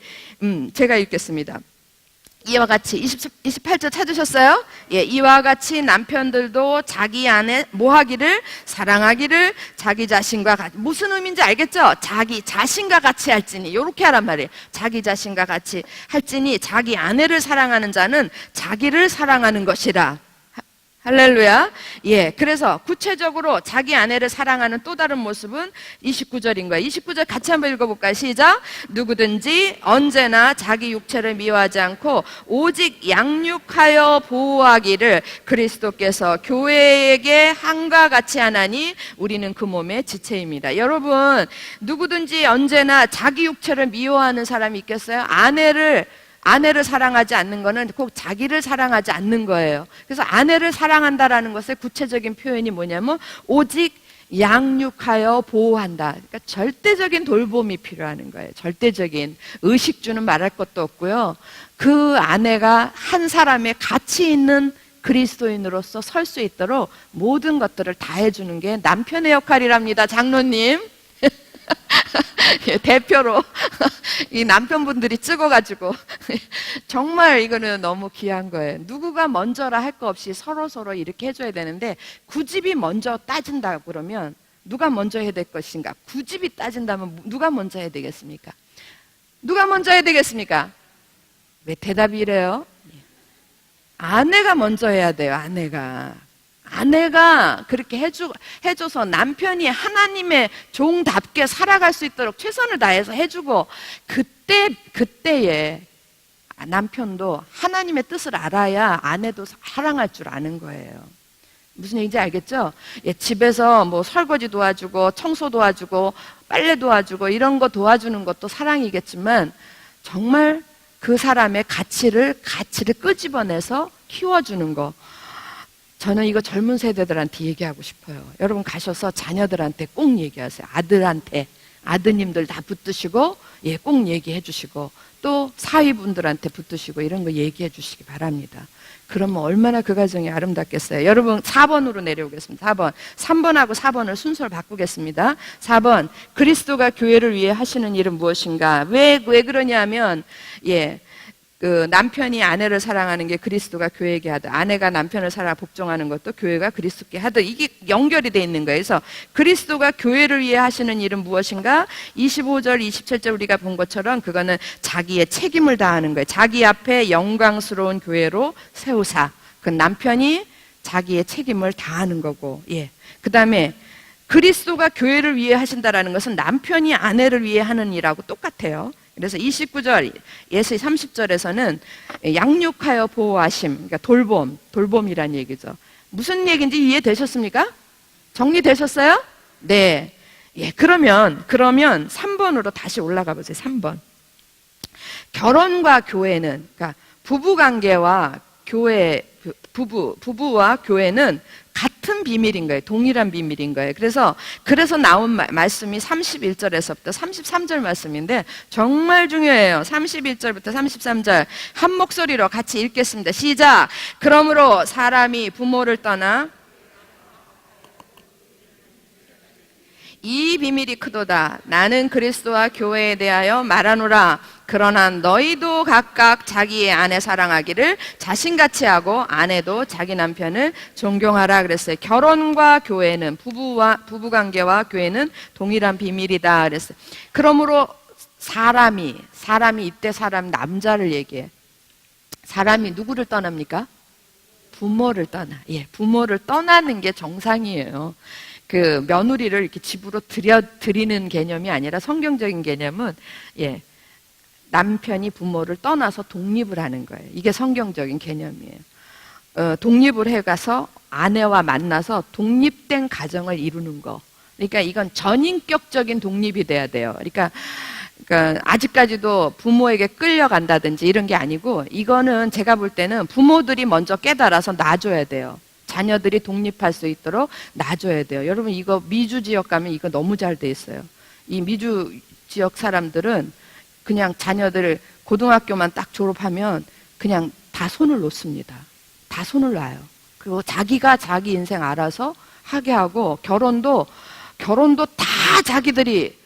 제가 읽겠습니다. 이와 같이 28절 찾으셨어요? 예, 이와 같이 남편들도 자기 아내 뭐하기를 사랑하기를 자기 자신과 같이 무슨 의미인지 알겠죠? 자기 자신과 같이 할지니 이렇게 하란 말이에요. 자기 자신과 같이 할지니 자기 아내를 사랑하는 자는 자기를 사랑하는 것이라. 할렐루야. 예. 그래서 구체적으로 자기 아내를 사랑하는 또 다른 모습은 29절인 거예요. 29절 같이 한번 읽어볼까요? 시작. 누구든지 언제나 자기 육체를 미워하지 않고 오직 양육하여 보호하기를 그리스도께서 교회에게 한과 같이 하나니 우리는 그 몸의 지체입니다. 여러분, 누구든지 언제나 자기 육체를 미워하는 사람이 있겠어요? 아내를 사랑하지 않는 것은 꼭 자기를 사랑하지 않는 거예요. 그래서 아내를 사랑한다라는 것의 구체적인 표현이 뭐냐면 오직 양육하여 보호한다. 그러니까 절대적인 돌봄이 필요한 거예요. 절대적인 의식주는 말할 것도 없고요. 그 아내가 한 사람의 가치 있는 그리스도인으로서 설 수 있도록 모든 것들을 다 해주는 게 남편의 역할이랍니다. 장로님. 대표로 이 남편분들이 찍어가지고 정말 이거는 너무 귀한 거예요. 누구가 먼저라 할 거 없이 서로 이렇게 해줘야 되는데 구집이 먼저 따진다 그러면 누가 먼저 해야 될 것인가? 구집이 따진다면 누가 먼저 해야 되겠습니까? 누가 먼저 해야 되겠습니까? 왜 대답이 이래요? 아내가 먼저 해야 돼요. 아내가 그렇게 해줘서 남편이 하나님의 종답게 살아갈 수 있도록 최선을 다해서 해주고 그때에 남편도 하나님의 뜻을 알아야 아내도 사랑할 줄 아는 거예요. 무슨 얘기인지 알겠죠? 예, 집에서 뭐 설거지 도와주고 청소 도와주고 빨래 도와주고 이런 거 도와주는 것도 사랑이겠지만 정말 그 사람의 가치를 끄집어내서 키워주는 거. 저는 이거 젊은 세대들한테 얘기하고 싶어요. 여러분 가셔서 자녀들한테 꼭 얘기하세요. 아드님들 다 붙드시고 꼭 얘기해 주시고 또 사위분들한테 붙드시고 이런 거 얘기해 주시기 바랍니다. 그러면 얼마나 그 가정이 아름답겠어요. 여러분 4번으로 내려오겠습니다. 4번. 3번하고 4번을 순서를 바꾸겠습니다. 4번. 그리스도가 교회를 위해 하시는 일은 무엇인가? 왜 그러냐면 그 남편이 아내를 사랑하는 게 그리스도가 교회에게 하듯 아내가 남편을 사랑 복종하는 것도 교회가 그리스도께 하듯 이게 연결이 돼 있는 거예요. 그래서 그리스도가 교회를 위해 하시는 일은 무엇인가? 25절, 27절 우리가 본 것처럼 그거는 자기의 책임을 다하는 거예요. 자기 앞에 영광스러운 교회로 세우사. 그 남편이 자기의 책임을 다하는 거고. 그 다음에 그리스도가 교회를 위해 하신다라는 것은 남편이 아내를 위해 하는 일하고 똑같아요. 그래서 29절, 예수 30절에서는 양육하여 보호하심, 그러니까 돌봄이란 얘기죠. 무슨 얘기인지 이해되셨습니까? 정리되셨어요? 네. 그러면 3번으로 다시 올라가 보세요. 3번. 결혼과 교회는, 그러니까 부부관계와 교회, 부부와 교회는 같은 비밀인 거예요. 동일한 비밀인 거예요. 그래서 나온 말씀이 31절에서부터 33절 말씀인데 정말 중요해요. 31절부터 33절 한 목소리로 같이 읽겠습니다. 시작. 그러므로 사람이 부모를 떠나 이 비밀이 크도다. 나는 그리스도와 교회에 대하여 말하노라. 그러나 너희도 각각 자기의 아내 사랑하기를 자신같이 하고 아내도 자기 남편을 존경하라 그랬어요. 결혼과 교회는 부부관계와 교회는 동일한 비밀이다 그랬어요. 그러므로 사람이 이때 남자를 얘기해. 사람이 누구를 떠납니까? 부모를 떠나. 부모를 떠나는 게 정상이에요. 그 며느리를 이렇게 집으로 드리는 개념이 아니라 성경적인 개념은 남편이 부모를 떠나서 독립을 하는 거예요. 이게 성경적인 개념이에요. 독립을 해가서 아내와 만나서 독립된 가정을 이루는 거. 그러니까 이건 전인격적인 독립이 돼야 돼요. 그러니까 아직까지도 부모에게 끌려간다든지 이런 게 아니고 이거는 제가 볼 때는 부모들이 먼저 깨달아서 놔줘야 돼요. 자녀들이 독립할 수 있도록 놔줘야 돼요. 여러분 이거 미주 지역 가면 이거 너무 잘 돼 있어요. 이 미주 지역 사람들은 그냥 자녀들 고등학교만 딱 졸업하면 그냥 다 손을 놓습니다. 다 손을 놔요. 그리고 자기가 자기 인생 알아서 하게 하고 결혼도 다 자기들이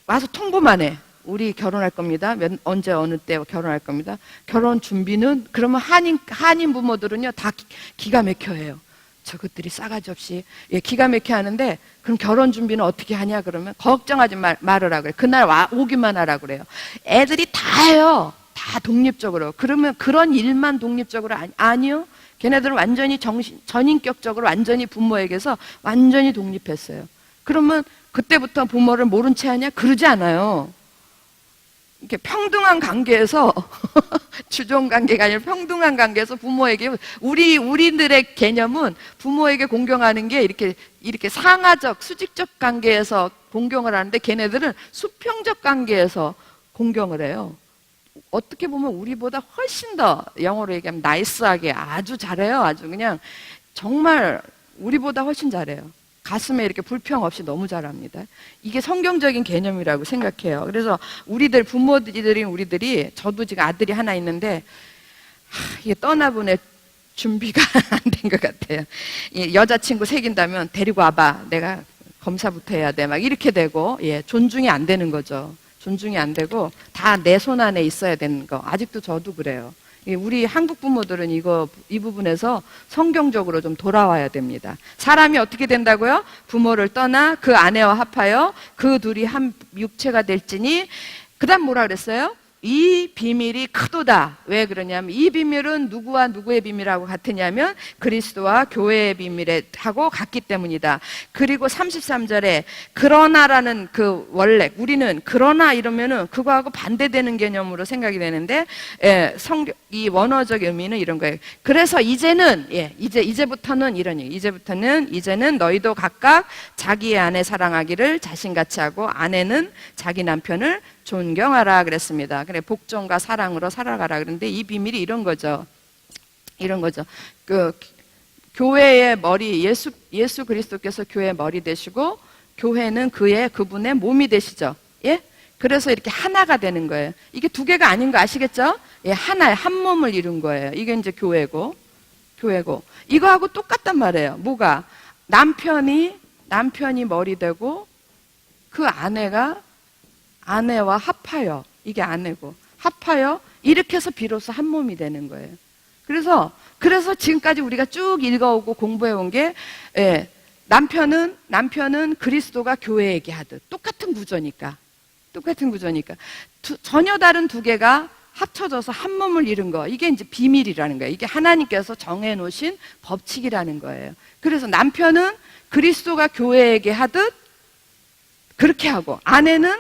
와서 통보만 해. 우리 결혼할 겁니다. 언제 어느 때 결혼할 겁니다. 결혼 준비는 그러면 한인 부모들은요 다 기가 막혀 해요. 저것들이 싸가지 없이 기가 막혀 하는데 그럼 결혼 준비는 어떻게 하냐 그러면 걱정하지 말으라 그래. 그날 오기만 하라 그래요. 애들이 다 해요. 다 독립적으로. 그러면 그런 일만 독립적으로 아니요. 걔네들은 완전히 전인격적으로 완전히 부모에게서 완전히 독립했어요. 그러면 그때부터 부모를 모른 채 하냐? 그러지 않아요. 이렇게 평등한 관계에서 주종 관계가 아니라 평등한 관계에서 부모에게 우리들의 개념은 부모에게 공경하는 게 이렇게 상하적 수직적 관계에서 공경을 하는데 걔네들은 수평적 관계에서 공경을 해요. 어떻게 보면 우리보다 훨씬 더 영어로 얘기하면 나이스하게 아주 잘해요. 아주 그냥 정말 우리보다 훨씬 잘해요. 가슴에 이렇게 불평 없이 너무 잘합니다. 이게 성경적인 개념이라고 생각해요. 그래서 부모들인 우리들이, 저도 지금 아들이 하나 있는데, 이게 떠나보낼 준비가 안 된 것 같아요. 여자친구 새긴다면 데리고 와봐. 내가 검사부터 해야 돼. 막 이렇게 되고, 존중이 안 되는 거죠. 존중이 안 되고, 다 내 손 안에 있어야 되는 거. 아직도 저도 그래요. 우리 한국 부모들은 이 부분에서 성경적으로 좀 돌아와야 됩니다. 사람이 어떻게 된다고요? 부모를 떠나 그 아내와 합하여 그 둘이 한 육체가 될지니, 그 다음 뭐라 그랬어요? 이 비밀이 크도다. 왜 그러냐면 이 비밀은 누구와 누구의 비밀하고 같으냐면 그리스도와 교회의 비밀하고 같기 때문이다. 그리고 33절에 그러나라는 그 원래 우리는 그러나 이러면은 그거하고 반대되는 개념으로 생각이 되는데, 이 원어적 의미는 이런 거예요. 그래서 이제는 이제부터는 이런 얘기. 이제는 너희도 각각 자기의 아내 사랑하기를 자신같이 하고 아내는 자기 남편을 존경하라 그랬습니다. 그래, 복종과 사랑으로 살아가라 그랬는데 이 비밀이 이런 거죠. 그 교회의 머리, 예수 그리스도께서 교회의 머리 되시고 교회는 그분의 몸이 되시죠. 예? 그래서 이렇게 하나가 되는 거예요. 이게 두 개가 아닌 거 아시겠죠? 하나의 한 몸을 이룬 거예요. 이게 이제 교회고. 이거하고 똑같단 말이에요. 뭐가? 남편이 머리 되고 그 아내와 합하여, 이게 아내고 합하여 이렇게 해서 비로소 한 몸이 되는 거예요. 그래서 지금까지 우리가 쭉 읽어오고 공부해온 게, 남편은 그리스도가 교회에게 하듯 똑같은 구조니까 전혀 다른 두 개가 합쳐져서 한 몸을 이룬 거, 이게 이제 비밀이라는 거예요. 이게 하나님께서 정해놓으신 법칙이라는 거예요. 그래서 남편은 그리스도가 교회에게 하듯 그렇게 하고, 아내는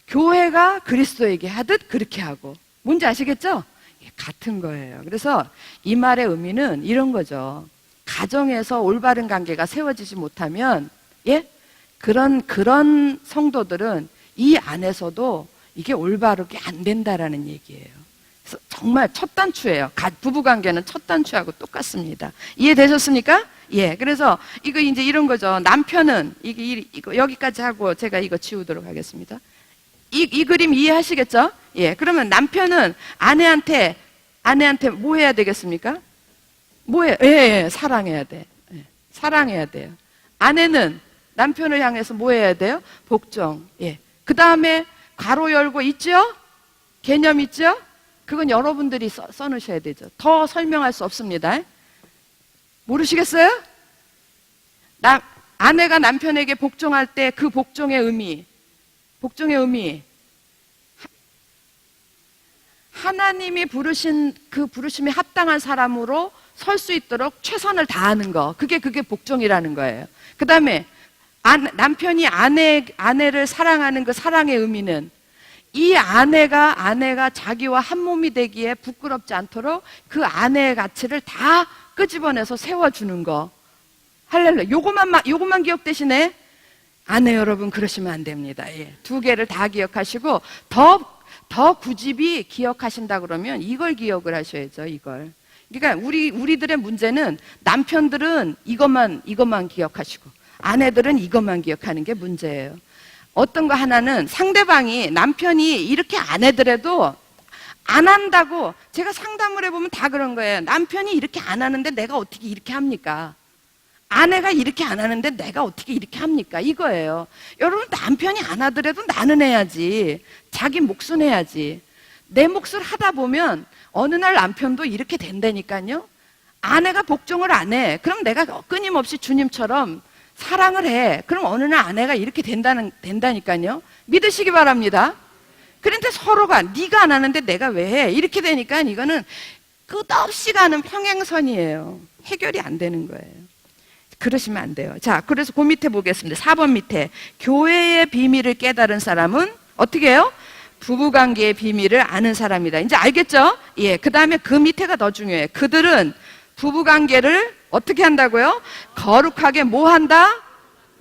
교회가 그리스도에게 하듯 그렇게 하고. 뭔지 아시겠죠? 같은 거예요. 그래서 이 말의 의미는 이런 거죠. 가정에서 올바른 관계가 세워지지 못하면, 그런 성도들은 이 안에서도 이게 올바르게 안 된다라는 얘기예요. 그래서 정말 첫 단추예요. 부부 관계는 첫 단추하고 똑같습니다. 이해되셨습니까? 그래서 이거 이제 이런 거죠. 남편은 이거 여기까지 하고 제가 이거 지우도록 하겠습니다. 이 그림 이해하시겠죠? 그러면 남편은 아내한테 뭐 해야 되겠습니까? 사랑해야 돼. 사랑해야 돼요. 아내는 남편을 향해서 뭐 해야 돼요? 복종. 그 다음에 괄호 열고 있죠? 개념 있죠? 그건 여러분들이 써놓으셔야 되죠. 더 설명할 수 없습니다. 모르시겠어요? 아내가 남편에게 복종할 때 그 복종의 의미, 하나님이 부르신 그 부르심에 합당한 사람으로 설 수 있도록 최선을 다하는 거, 그게 복종이라는 거예요. 그 다음에 남편이 아내를 사랑하는 그 사랑의 의미는 이 아내가 자기와 한 몸이 되기에 부끄럽지 않도록 그 아내의 가치를 다 끄집어내서 세워주는 거. 할렐루야. 요것만 기억되시네? 아내 여러분, 그러시면 안 됩니다. 두 개를 다 기억하시고, 더 굳이 기억하신다 그러면 이걸 기억을 하셔야죠, 이걸. 그러니까 우리들의 문제는 남편들은 이것만 기억하시고, 아내들은 이것만 기억하는 게 문제예요. 어떤 거 하나는 상대방이, 남편이 이렇게 안 해더라도 안 한다고, 제가 상담을 해보면 다 그런 거예요. 남편이 이렇게 안 하는데 내가 어떻게 이렇게 합니까? 아내가 이렇게 안 하는데 내가 어떻게 이렇게 합니까? 이거예요. 여러분, 남편이 안 하더라도 나는 해야지. 자기 몫은 해야지. 내 몫을 하다 보면 어느 날 남편도 이렇게 된다니까요. 아내가 복종을 안 해. 그럼 내가 끊임없이 주님처럼 사랑을 해. 그럼 어느 날 아내가 이렇게 된다니까요. 믿으시기 바랍니다. 그런데 서로가 네가 안 하는데 내가 왜 해? 이렇게 되니까 이거는 끝없이 가는 평행선이에요. 해결이 안 되는 거예요. 그러시면 안 돼요. 자, 그래서 그 밑에 보겠습니다. 4번 밑에. 교회의 비밀을 깨달은 사람은 어떻게 해요? 부부관계의 비밀을 아는 사람이다. 이제 알겠죠? 예. 그 다음에 그 밑에가 더 중요해요. 그들은 부부관계를 어떻게 한다고요? 거룩하게 뭐 한다?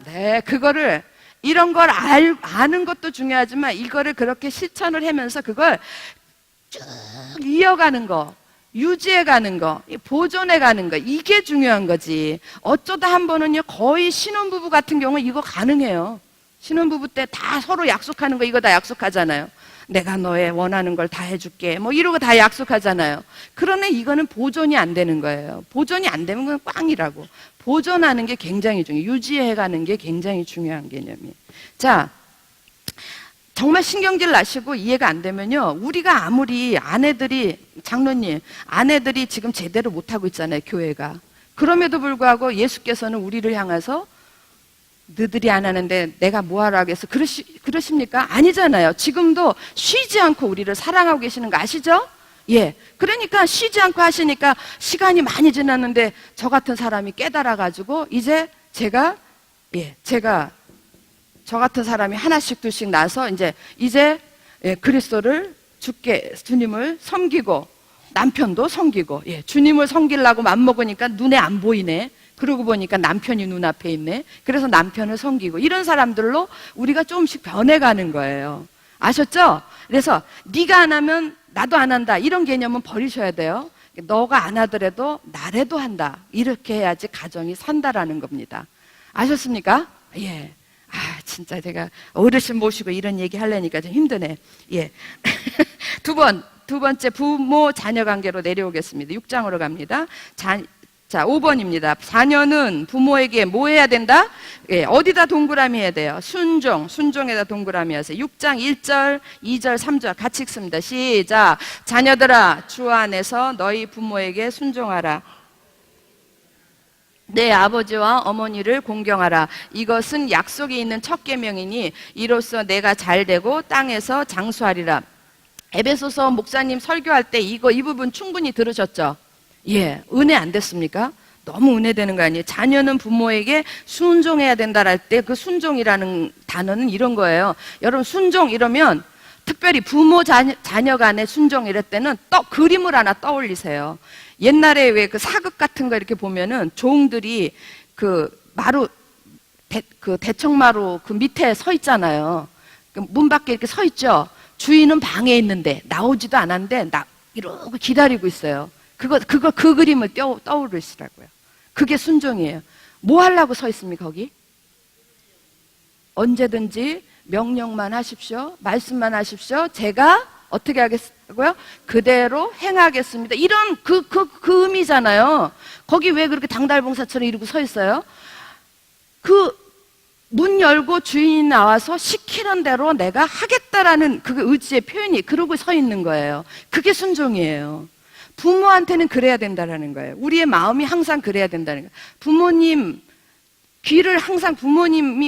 네, 그거를 이런 걸 아는 것도 중요하지만 이거를 그렇게 실천을 하면서 그걸 쭉 이어가는 거, 유지해가는 거, 보존해가는 거, 이게 중요한 거지. 어쩌다 한 번은요, 거의 신혼부부 같은 경우 이거 가능해요. 신혼부부 때 다 서로 약속하는 거 이거 다 약속하잖아요. 내가 너의 원하는 걸 다 해줄게. 뭐 이러고 다 약속하잖아요. 그러나 이거는 보존이 안 되는 거예요. 보존이 안 되면 그건 꽝이라고. 보존하는 게 굉장히 중요해요. 유지해가는 게 굉장히 중요한 개념이에요. 자, 정말 신경질 나시고 이해가 안 되면요. 우리가 아무리 장로님, 아내들이 지금 제대로 못하고 있잖아요. 교회가. 그럼에도 불구하고 예수께서는 우리를 향해서 너희들이 안 하는데 내가 뭐하러 하겠어? 그러십니까? 아니잖아요. 지금도 쉬지 않고 우리를 사랑하고 계시는 거 아시죠? 예. 그러니까 쉬지 않고 하시니까 시간이 많이 지났는데 저 같은 사람이 깨달아가지고 이제 제가 저 같은 사람이 하나씩 둘씩 나서 이제 그리스도를 주님을 섬기고 남편도 섬기고 주님을 섬기려고 맘먹으니까 눈에 안 보이네. 그러고 보니까 남편이 눈앞에 있네. 그래서 남편을 섬기고 이런 사람들로 우리가 조금씩 변해가는 거예요. 아셨죠? 그래서 네가 안 하면 나도 안 한다. 이런 개념은 버리셔야 돼요. 너가 안 하더라도 나라도 한다. 이렇게 해야지 가정이 산다라는 겁니다. 아셨습니까? 예. 아, 진짜 제가 어르신 모시고 이런 얘기 하려니까 좀 힘드네. 예. 두 번째 부모 자녀 관계로 내려오겠습니다. 6장으로 갑니다. 자, 5번입니다. 자녀는 부모에게 뭐 해야 된다? 예, 어디다 동그라미 해야 돼요? 순종에다 동그라미 하세요. 6장 1절, 2절, 3절 같이 읽습니다. 시작. 자녀들아, 주 안에서 너희 부모에게 순종하라. 내 아버지와 어머니를 공경하라. 이것은 약속이 있는 첫 계명이니 이로써 내가 잘되고 땅에서 장수하리라. 에베소서 목사님 설교할 때 이 부분 충분히 들으셨죠? 예, 은혜 안 됐습니까? 너무 은혜되는 거 아니에요? 자녀는 부모에게 순종해야 된다랄 때 그 순종이라는 단어는 이런 거예요. 여러분 순종 이러면 특별히 부모 자녀 간의 순종 이럴 때는 그림을 하나 떠올리세요. 옛날에 왜 그 사극 같은 거 이렇게 보면은 종들이 대청마루 그 밑에 서 있잖아요. 문 밖에 이렇게 서 있죠. 주인은 방에 있는데 나오지도 않았는데 이러고 기다리고 있어요. 그 그림을 떠오르시라고요. 그게 순종이에요. 뭐 하려고 서 있습니까, 거기? 언제든지 명령만 하십시오. 말씀만 하십시오. 제가 어떻게 하겠고요? 그대로 행하겠습니다. 이런 그 의미잖아요. 거기 왜 그렇게 당달봉사처럼 이러고 서 있어요? 문 열고 주인이 나와서 시키는 대로 내가 하겠다라는 그 의지의 표현이 그러고 서 있는 거예요. 그게 순종이에요. 부모한테는 그래야 된다라는 거예요. 우리의 마음이 항상 그래야 된다는 거예요. 부모님이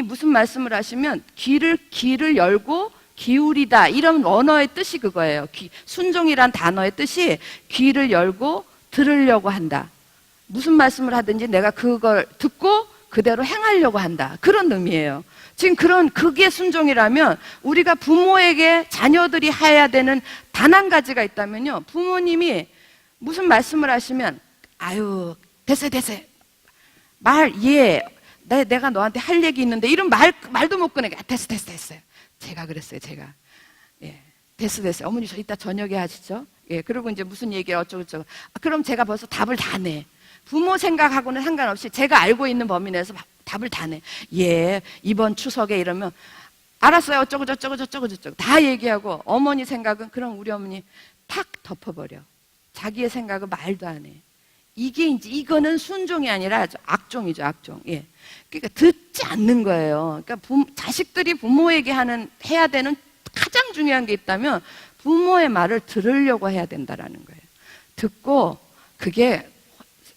무슨 말씀을 하시면 귀를 열고 기울이다. 이런 언어의 뜻이 그거예요. 순종이란 단어의 뜻이 귀를 열고 들으려고 한다. 무슨 말씀을 하든지 내가 그걸 듣고 그대로 행하려고 한다. 그런 의미예요. 지금 그게 순종이라면 우리가 부모에게 자녀들이 해야 되는 단 한 가지가 있다면요. 부모님이 무슨 말씀을 하시면 아유 됐어요. 내가 너한테 할 얘기 있는데 이런 말도 못 꺼내. 됐어요. 제가 그랬어요. 예, 됐어요. 어머니 저 이따 저녁에 하시죠. 예, 그리고 이제 무슨 얘기를 어쩌고저쩌고. 그럼 제가 벌써 답을 다 내. 부모 생각하고는 상관없이 제가 알고 있는 범위 내에서 답을 다 내. 예, 이번 추석에 이러면 알았어요. 어쩌고저쩌고 다 얘기하고 어머니 생각은 그럼 우리 어머니 탁 덮어버려. 자기의 생각은 말도 안 해. 이거는 순종이 아니라 악종이죠, 악종. 예. 그러니까 듣지 않는 거예요. 그러니까 자식들이 부모에게 해야 되는 가장 중요한 게 있다면 부모의 말을 들으려고 해야 된다라는 거예요. 듣고 그게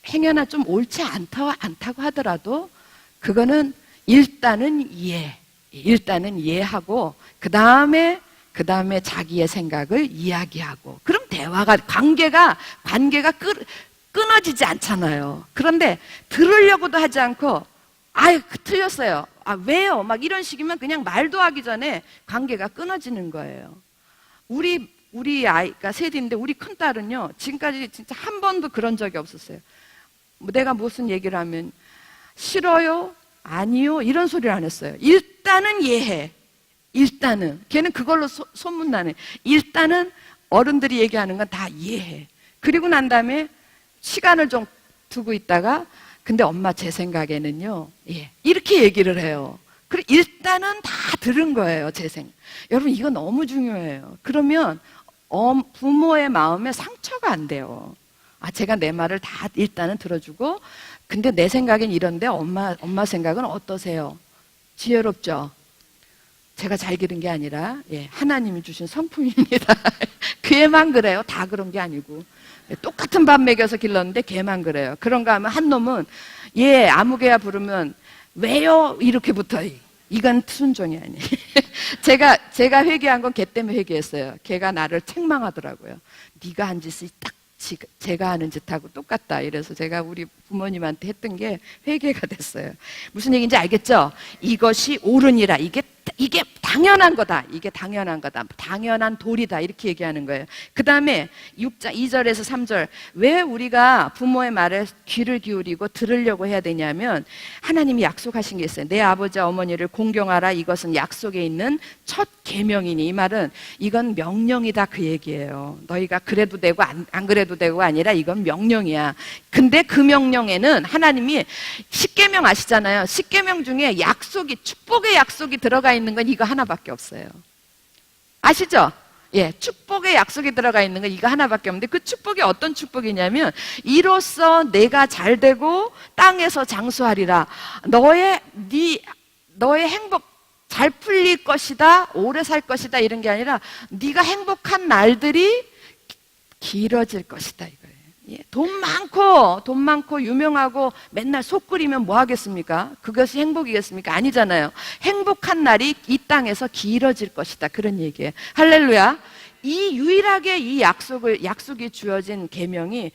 행여나 좀 옳지 않다고 하더라도 그거는 일단은 이해하고 그 다음에 자기의 생각을 이야기하고 그럼 대화가, 관계가 끊어지지 않잖아요. 그런데 들으려고도 하지 않고, 틀렸어요. 왜요? 막 이런 식이면 그냥 말도 하기 전에 관계가 끊어지는 거예요. 우리 아이가 셋인데 우리 큰딸은요, 지금까지 진짜 한 번도 그런 적이 없었어요. 내가 무슨 얘기를 하면, 싫어요? 아니요? 이런 소리를 안 했어요. 일단은 이해해. 일단은. 걔는 그걸로 소문나네. 일단은 어른들이 얘기하는 건 다 이해해. 그리고 난 다음에 시간을 좀 두고 있다가, 근데 엄마 제 생각에는요, 이렇게 얘기를 해요. 그리고 일단은 다 들은 거예요, 제 생각. 여러분, 이거 너무 중요해요. 그러면 부모의 마음에 상처가 안 돼요. 제가 내 말을 다 일단은 들어주고, 근데 내 생각엔 이런데 엄마 생각은 어떠세요? 지혜롭죠? 제가 잘 기른 게 아니라 하나님이 주신 성품입니다. 걔만 그래요. 다 그런 게 아니고. 똑같은 밥 먹여서 길렀는데 걔만 그래요. 그런가 하면 한 놈은 아무 개야 부르면 왜요? 이렇게부터. 이건 순종이 아니에요. 제가 회개한 건 걔 때문에 회개했어요. 걔가 나를 책망하더라고요. 네가 한 짓이 딱 제가 하는 짓하고 똑같다. 이래서 제가 우리 부모님한테 했던 게 회개가 됐어요. 무슨 얘기인지 알겠죠? 이것이 옳으니라. 이게 당연한 거다. 이게 당연한 거다. 당연한 도리다. 이렇게 얘기하는 거예요. 그 다음에 6장 2절에서 3절. 왜 우리가 부모의 말에 귀를 기울이고 들으려고 해야 되냐면, 하나님이 약속하신 게 있어요. 내 아버지와 어머니를 공경하라. 이것은 약속에 있는 첫 계명이니. 이 말은 이건 명령이다, 그 얘기예요. 너희가 그래도 되고 안 그래도 되고가 아니라 이건 명령이야. 근데 그 명령에는 하나님이 십계명 아시잖아요. 십계명 중에 축복의 약속이 들어가 있는 건 이거 하나밖에 없어요. 아시죠? 축복의 약속이 들어가 있는 건 이거 하나밖에 없는데, 그 축복이 어떤 축복이냐면, 이로써 내가 잘 되고 땅에서 장수하리라. 너의 행복 잘 풀릴 것이다, 오래 살 것이다, 이런 게 아니라 네가 행복한 날들이 길어질 것이다, 이거예요. 돈 많고 유명하고 맨날 속 끓이면 뭐 하겠습니까? 그것이 행복이겠습니까? 아니잖아요. 행복한 날이 이 땅에서 길어질 것이다, 그런 얘기예요. 할렐루야. 유일하게 이 약속이 주어진 계명이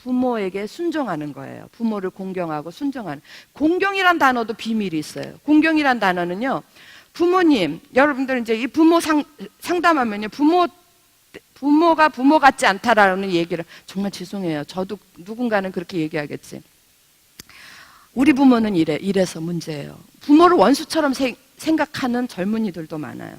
부모에게 순종하는 거예요. 부모를 공경하고 순종하는. 공경이란 단어도 비밀이 있어요. 공경이란 단어는요, 부모님, 여러분들 이제 이 부모 상담하면요, 부모가 부모 같지 않다라는 얘기를, 정말 죄송해요. 저도 누군가는 그렇게 얘기하겠지. 우리 부모는 이래서 문제예요. 부모를 원수처럼 생각하는 젊은이들도 많아요.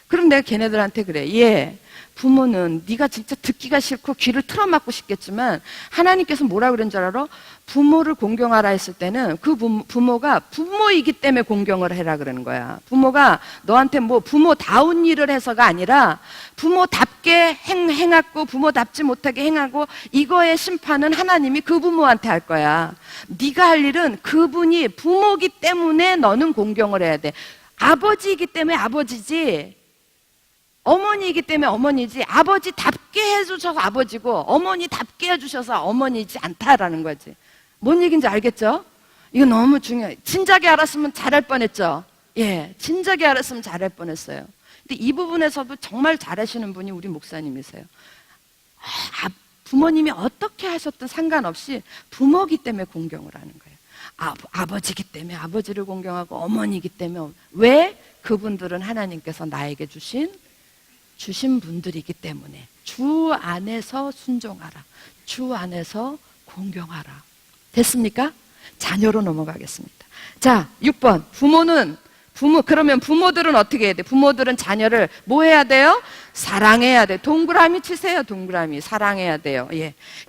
그럼 내가 걔네들한테 그래. 부모는 네가 진짜 듣기가 싫고 귀를 틀어막고 싶겠지만, 하나님께서 뭐라 그런 줄 알아? 부모를 공경하라 했을 때는 그 부모가 부모이기 때문에 공경을 해라 그러는 거야. 부모가 너한테 부모다운 일을 해서가 아니라, 부모답게 행하고 부모답지 못하게 행하고, 이거의 심판은 하나님이 그 부모한테 할 거야. 네가 할 일은 그분이 부모기 때문에 너는 공경을 해야 돼. 아버지이기 때문에 아버지지, 어머니이기 때문에 어머니지, 아버지답게 해주셔서 아버지고 어머니답게 해주셔서 어머니지 않다라는 거지. 뭔 얘기인지 알겠죠? 이거 너무 중요해요. 진작에 알았으면 잘할 뻔했죠? 진작에 알았으면 잘할 뻔했어요. 근데 이 부분에서도 정말 잘하시는 분이 우리 목사님이세요. 부모님이 어떻게 하셨든 상관없이 부모기 때문에 공경을 하는 거예요. 아버지기 때문에 아버지를 공경하고, 어머니기 때문에. 왜? 그분들은 하나님께서 나에게 주신 분들이기 때문에. 주 안에서 순종하라. 주 안에서 공경하라. 됐습니까? 자녀로 넘어가겠습니다. 자, 6번. 그러면 부모들은 어떻게 해야 돼? 부모들은 자녀를 뭐 해야 돼요? 사랑해야 돼. 동그라미 치세요, 동그라미. 사랑해야 돼요.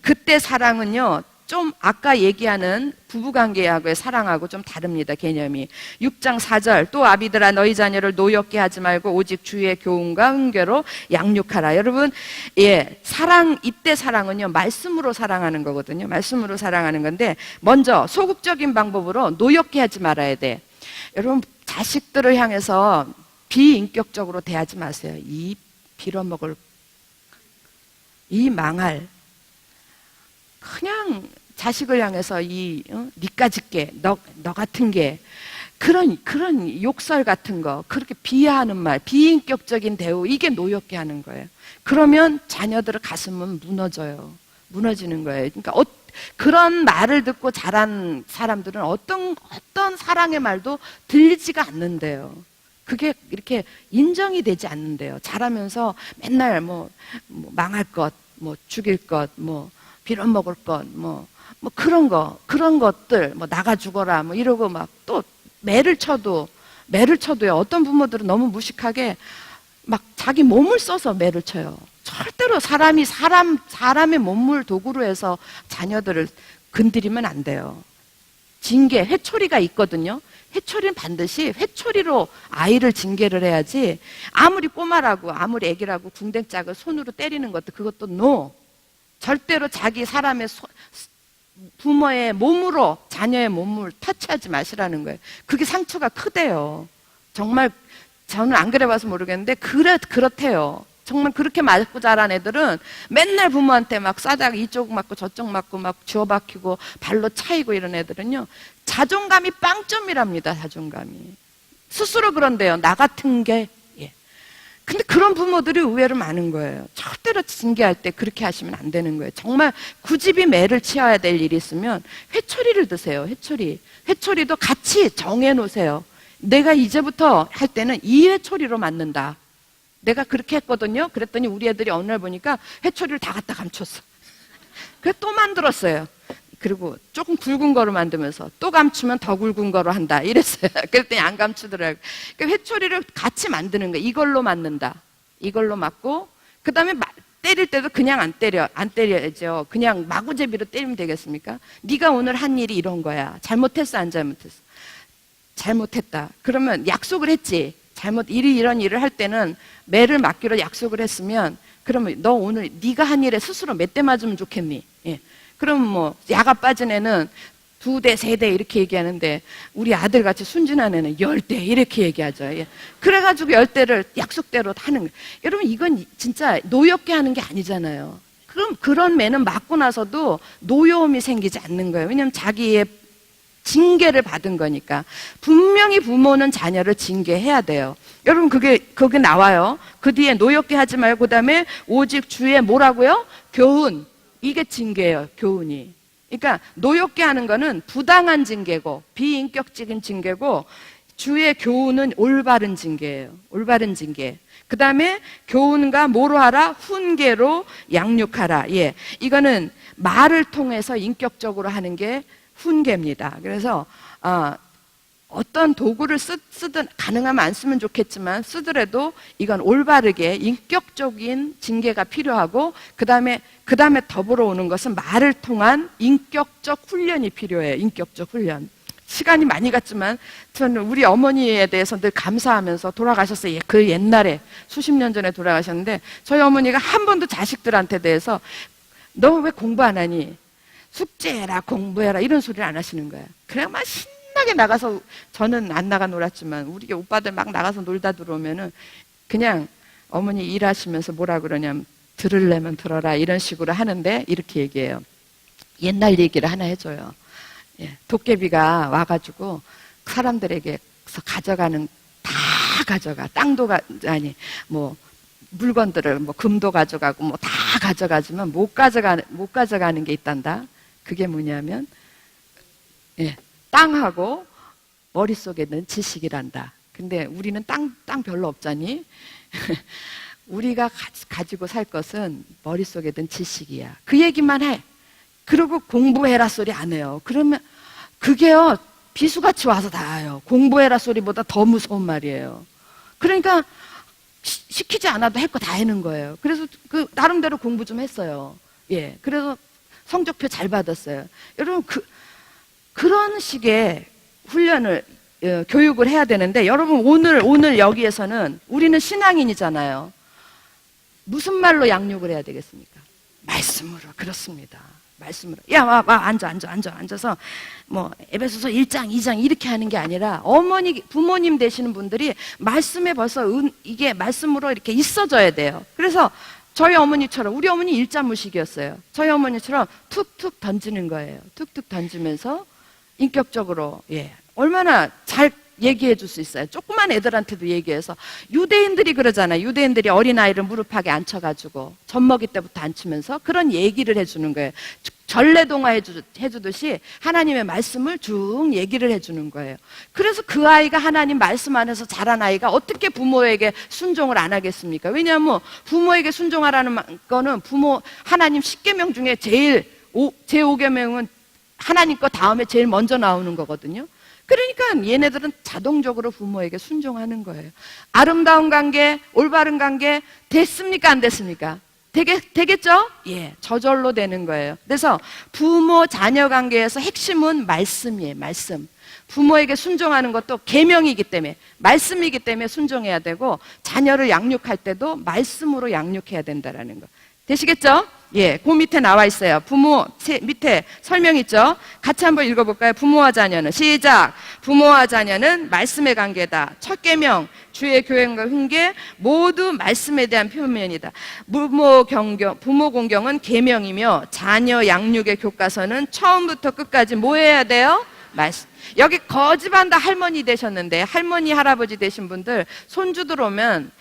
그때 사랑은요, 좀 아까 얘기하는 부부관계하고의 사랑하고 좀 다릅니다, 개념이. 6장 4절. 또 아비들아, 너희 자녀를 노엽게 하지 말고 오직 주의 교훈과 훈계로 양육하라. 여러분, 이때 사랑은요, 말씀으로 사랑하는 거거든요. 말씀으로 사랑하는 건데, 먼저 소극적인 방법으로 노엽게 하지 말아야 돼. 여러분, 자식들을 향해서 비인격적으로 대하지 마세요. 이 빌어먹을, 이 망할. 그냥 자식을 향해서 니까짓 게, 너 같은 게, 그런 욕설 같은 거, 그렇게 비하하는 말, 비인격적인 대우, 이게 노엽게 하는 거예요. 그러면 자녀들의 가슴은 무너져요. 무너지는 거예요. 그러니까 그런 말을 듣고 자란 사람들은 어떤 사랑의 말도 들리지가 않는데요. 그게 이렇게 인정이 되지 않는데요. 자라면서 맨날 뭐 망할 것, 뭐 죽일 것, 뭐 빌어먹을 것, 뭐 그런 것들, 뭐 나가 죽어라, 뭐 이러고 막 또 매를 쳐도요. 어떤 부모들은 너무 무식하게 막 자기 몸을 써서 매를 쳐요. 절대로 사람의 몸을 도구로 해서 자녀들을 건드리면 안 돼요. 징계, 회초리가 있거든요. 회초리는 반드시 회초리로 아이를 징계를 해야지, 아무리 꼬마라고 아무리 애기라고 궁뎅짝을 손으로 때리는 것도, 그것도 no. 절대로 부모의 몸으로 자녀의 몸을 터치하지 마시라는 거예요. 그게 상처가 크대요. 정말 저는 안 그래봐서 모르겠는데 그렇대요. 정말 그렇게 맞고 자란 애들은 맨날 부모한테 막 싸다가 이쪽 맞고 저쪽 맞고 막 주워박히고 발로 차이고 이런 애들은요, 자존감이 빵점이랍니다. 자존감이 스스로 그런데요. 나 같은 게. 근데 그런 부모들이 의외로 많은 거예요. 절대로 징계할 때 그렇게 하시면 안 되는 거예요. 정말 굳이 매를 치어야 될 일이 있으면 회초리를 드세요. 회초리도 같이 정해 놓으세요. 내가 이제부터 할 때는 이 회초리로 맞는다. 내가 그렇게 했거든요. 그랬더니 우리 애들이 어느 날 보니까 회초리를 다 갖다 감췄어. 그래서 또 만들었어요. 그리고 조금 굵은 거로 만들면서 또 감추면 더 굵은 거로 한다 이랬어요. 그랬더니 안 감추더라고요. 그러니까 회초리를 같이 만드는 거예요. 이걸로 맞는다. 이걸로 맞고, 그 다음에 때릴 때도 그냥 안 때려야죠. 그냥 마구제비로 때리면 되겠습니까? 네가 오늘 한 일이 이런 거야. 잘못했어, 안 잘못했어? 잘못했다. 그러면 약속을 했지. 이런 일을 할 때는 매를 맞기로 약속을 했으면, 그러면 너 오늘 네가 한 일에 스스로 몇 대 맞으면 좋겠니? 그럼 뭐 야가 빠진 애는 2대, 3대 이렇게 얘기하는데, 우리 아들같이 순진한 애는 10대 이렇게 얘기하죠. 그래가지고 10대를 약속대로 하는 거예요. 여러분, 이건 진짜 노엽게 하는 게 아니잖아요. 그럼 그런 매는 맞고 나서도 노여움이 생기지 않는 거예요. 왜냐하면 자기의 징계를 받은 거니까. 분명히 부모는 자녀를 징계해야 돼요. 여러분, 그게 나와요. 그 뒤에 노엽게 하지 말고, 그 다음에 오직 주의 뭐라고요? 교훈. 이게 징계예요, 교훈이. 그러니까 노엽게 하는 거는 부당한 징계고, 비인격적인 징계고, 주의 교훈은 올바른 징계예요. 올바른 징계. 그 다음에 교훈과 뭐로 하라? 훈계로 양육하라. 이거는 말을 통해서 인격적으로 하는 게 훈계입니다. 그래서 어떤 도구를 쓰든, 가능하면 안 쓰면 좋겠지만 쓰더라도 이건 올바르게 인격적인 징계가 필요하고, 그 다음에 더불어 오는 것은 말을 통한 인격적 훈련이 필요해요. 인격적 훈련. 시간이 많이 갔지만 저는 우리 어머니에 대해서 늘 감사하면서, 돌아가셨어요. 그 옛날에 수십 년 전에 돌아가셨는데, 저희 어머니가 한 번도 자식들한테 대해서 너 왜 공부 안 하니? 숙제해라, 공부해라, 이런 소리를 안 하시는 거야. 그래야만 신나게 나가서, 저는 안 나가 놀았지만 우리 오빠들 막 나가서 놀다 들어오면은 그냥 어머니 일하시면서 뭐라 그러냐면, 들으려면 들어라, 이런 식으로 하는데, 이렇게 얘기해요. 옛날 얘기를 하나 해줘요. 도깨비가 와가지고 사람들에게 가져가는, 다 가져가. 뭐 물건들을, 뭐 금도 가져가고 뭐 다 가져가지만 못 가져가는 게 있단다. 그게 뭐냐면, 땅하고 머릿속에 있는 지식이란다. 근데 우리는 땅 별로 없잖니? 우리가 가지고 살 것은 머릿속에 든 지식이야. 그 얘기만 해. 그리고 공부해라 소리 안 해요. 그러면 그게요, 비수같이 와서 닿아요. 공부해라 소리보다 더 무서운 말이에요. 그러니까 시키지 않아도 할 거 다 하는 거예요. 그래서 나름대로 공부 좀 했어요. 그래서 성적표 잘 받았어요. 여러분, 그런 식의 훈련을, 교육을 해야 되는데, 여러분, 오늘 여기에서는 우리는 신앙인이잖아요. 무슨 말로 양육을 해야 되겠습니까? 말씀으로. 그렇습니다. 말씀으로. 야, 와, 앉아서, 뭐, 에베소서 1장, 2장 이렇게 하는 게 아니라, 부모님 되시는 분들이 말씀에 벌써 이게 말씀으로 이렇게 있어져야 돼요. 그래서 저희 어머니처럼, 우리 어머니 일자무식이었어요. 저희 어머니처럼 툭툭 던지는 거예요. 툭툭 던지면서 인격적으로, 얼마나 잘 얘기해 줄 수 있어요. 조그만 애들한테도 얘기해서. 유대인들이 그러잖아요. 유대인들이 어린아이를 무릎팍에 앉혀가지고 젖먹이 때부터 앉히면서 그런 얘기를 해주는 거예요. 전래동화 해주듯이 하나님의 말씀을 쭉 얘기를 해주는 거예요. 그래서 그 아이가 하나님 말씀 안에서 자란 아이가 어떻게 부모에게 순종을 안 하겠습니까? 왜냐하면 부모에게 순종하라는 거는 하나님 10계명 중에 제5계명은 하나님 거 다음에 제일 먼저 나오는 거거든요. 그러니까 얘네들은 자동적으로 부모에게 순종하는 거예요. 아름다운 관계, 올바른 관계 됐습니까? 안 됐습니까? 되겠죠? 예, 저절로 되는 거예요. 그래서 부모 자녀 관계에서 핵심은 말씀이에요. 말씀. 부모에게 순종하는 것도 계명이기 때문에, 말씀이기 때문에 순종해야 되고, 자녀를 양육할 때도 말씀으로 양육해야 된다라는 거. 되시겠죠? 예, 그 밑에 나와 있어요. 부모 밑에 설명 있죠? 같이 한번 읽어볼까요? 부모와 자녀는 시작. 부모와 자녀는 말씀의 관계다. 첫 계명, 주의 교행과 훈계 모두 말씀에 대한 표면이다. 부모 공경은 계명이며 자녀 양육의 교과서는 처음부터 끝까지 뭐 해야 돼요? 말씀. 여기 거집안다 할머니 되셨는데 할머니 할아버지 되신 분들 손주들 오면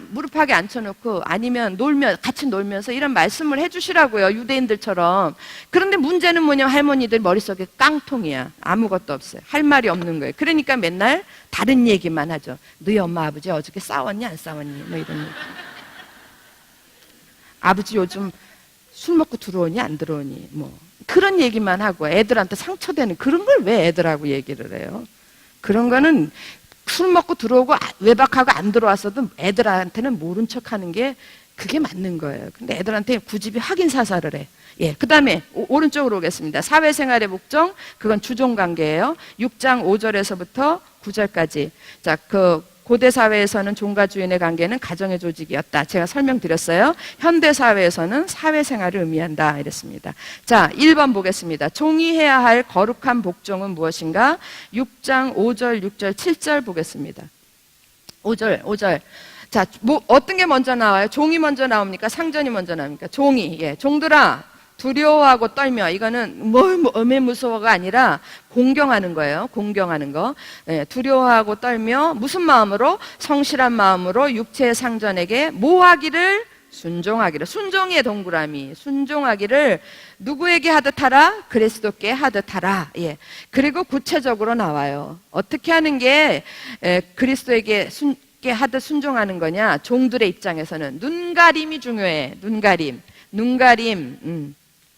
무릎팍에 앉혀놓고 아니면 같이 놀면서 이런 말씀을 해주시라고요. 유대인들처럼. 그런데 문제는 뭐냐면 할머니들 머릿속에 깡통이야. 아무것도 없어요. 할 말이 없는 거예요. 그러니까 맨날 다른 얘기만 하죠. 너희 엄마 아버지 어저께 싸웠니 안 싸웠니? 뭐 이런 얘기. 아버지 요즘 술 먹고 들어오니 안 들어오니? 뭐 그런 얘기만 하고 애들한테 상처되는 그런 걸 왜 애들하고 얘기를 해요? 그런 거는 술 먹고 들어오고 외박하고 안 들어왔어도 애들한테는 모른 척하는 게 그게 맞는 거예요. 근데 애들한테 굳이 확인 사살을 해. 예, 그 다음에 오른쪽으로 오겠습니다. 사회생활의 목적, 그건 주종관계예요. 6장 5절에서부터 9절까지. 자, 고대 사회에서는 종과 주인의 관계는 가정의 조직이었다. 제가 설명드렸어요. 현대 사회에서는 사회생활을 의미한다. 이랬습니다. 자, 1번 보겠습니다. 종이 해야 할 거룩한 복종은 무엇인가? 6장 5절, 6절, 7절 보겠습니다. 5절. 자, 어떤 게 먼저 나와요? 종이 먼저 나옵니까? 상전이 먼저 나옵니까? 종이. 예, 종들아. 두려워하고 떨며, 이거는 어메 무서워가 아니라 공경하는 거예요. 공경하는 거. 예, 두려워하고 떨며 무슨 마음으로? 성실한 마음으로 육체의 상전에게 뭐 하기를? 순종하기를. 순종의 동그라미. 순종하기를 누구에게 하듯 하라? 그리스도께 하듯 하라. 예. 그리고 구체적으로 나와요. 어떻게 하는 게 그리스도에게 하듯 순종하는 거냐? 종들의 입장에서는 눈가림이 중요해. 눈가림.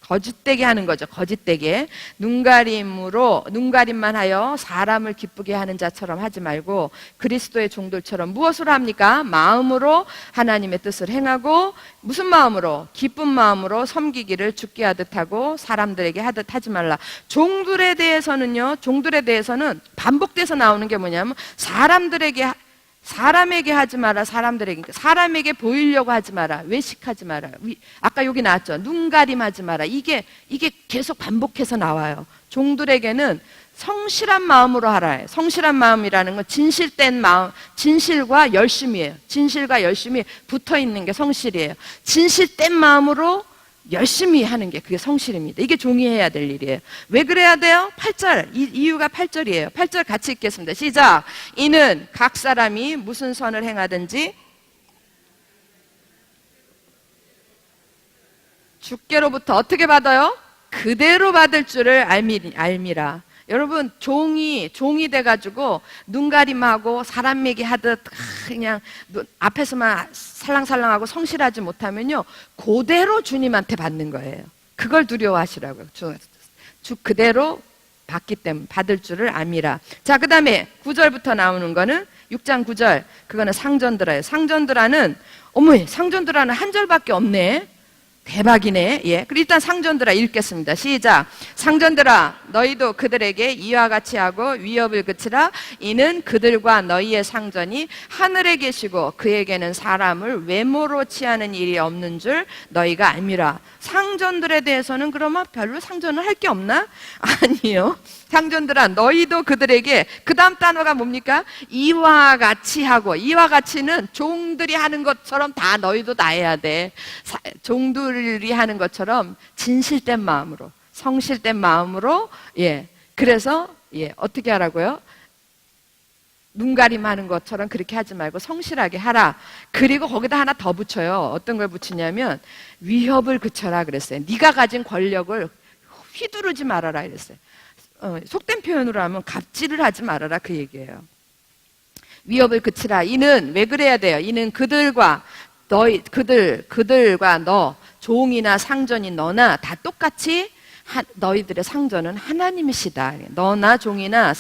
거짓되게 하는 거죠. 거짓되게. 눈가림만 하여 사람을 기쁘게 하는 자처럼 하지 말고 그리스도의 종들처럼 무엇으로 합니까? 마음으로 하나님의 뜻을 행하고 무슨 마음으로? 기쁜 마음으로 섬기기를 주께 하듯 하고 사람들에게 하듯 하지 말라. 종들에 대해서는 반복돼서 나오는 게 뭐냐면 사람에게 하지 마라. 사람에게 보이려고 하지 마라. 외식하지 마라. 아까 여기 나왔죠. 눈가림하지 마라. 이게 계속 반복해서 나와요. 종들에게는 성실한 마음으로 하라. 성실한 마음이라는 건 진실된 마음, 진실과 열심이에요. 진실과 열심이 붙어 있는 게 성실이에요. 진실된 마음으로 열심히 하는 게 그게 성실입니다. 이게 종이 해야 될 일이에요. 왜 그래야 돼요? 8절. 이유가 8절이에요. 8절 같이 읽겠습니다. 시작. 이는 각 사람이 무슨 선을 행하든지 주께로부터 어떻게 받아요? 그대로 받을 줄을 알미라. 여러분, 종이 돼가지고 눈가림하고 사람 얘기하듯 그냥 앞에서만 살랑살랑하고 성실하지 못하면요, 그대로 주님한테 받는 거예요. 그걸 두려워하시라고요. 주 그대로 받기 때문에 받을 줄을 암이라. 자, 그 다음에 9절부터 나오는 거는 6장 9절. 그거는 상전드라예요. 상전드라는 한 절밖에 없네. 대박이네. 예. 그럼 일단 상전들아 읽겠습니다. 시작. 상전들아 너희도 그들에게 이와 같이 하고 위협을 그치라. 이는 그들과 너희의 상전이 하늘에 계시고 그에게는 사람을 외모로 취하는 일이 없는 줄 너희가 알미라. 상전들에 대해서는 그러면 별로 상전을 할 게 없나? 아니요. 상전들아 너희도 그들에게, 그 다음 단어가 뭡니까? 이와 같이 하고. 이와 같이는 종들이 하는 것처럼 다 너희도 다 해야 돼. 종들이 하는 것처럼 진실된 마음으로, 성실된 마음으로. 예. 그래서 어떻게 하라고요? 눈가림하는 것처럼 그렇게 하지 말고 성실하게 하라. 그리고 거기다 하나 더 붙여요. 어떤 걸 붙이냐면 위협을 그쳐라 그랬어요. 네가 가진 권력을 휘두르지 말아라 이랬어요. 속된 표현으로 하면 갑질을 하지 말아라 그 얘기예요. 위협을 그치라. 이는 왜 그래야 돼요? 이는 그들과 너, 종이나 상전인 너나 다 똑같이 너희들의 상전은 하나님이시다. 너나 종이나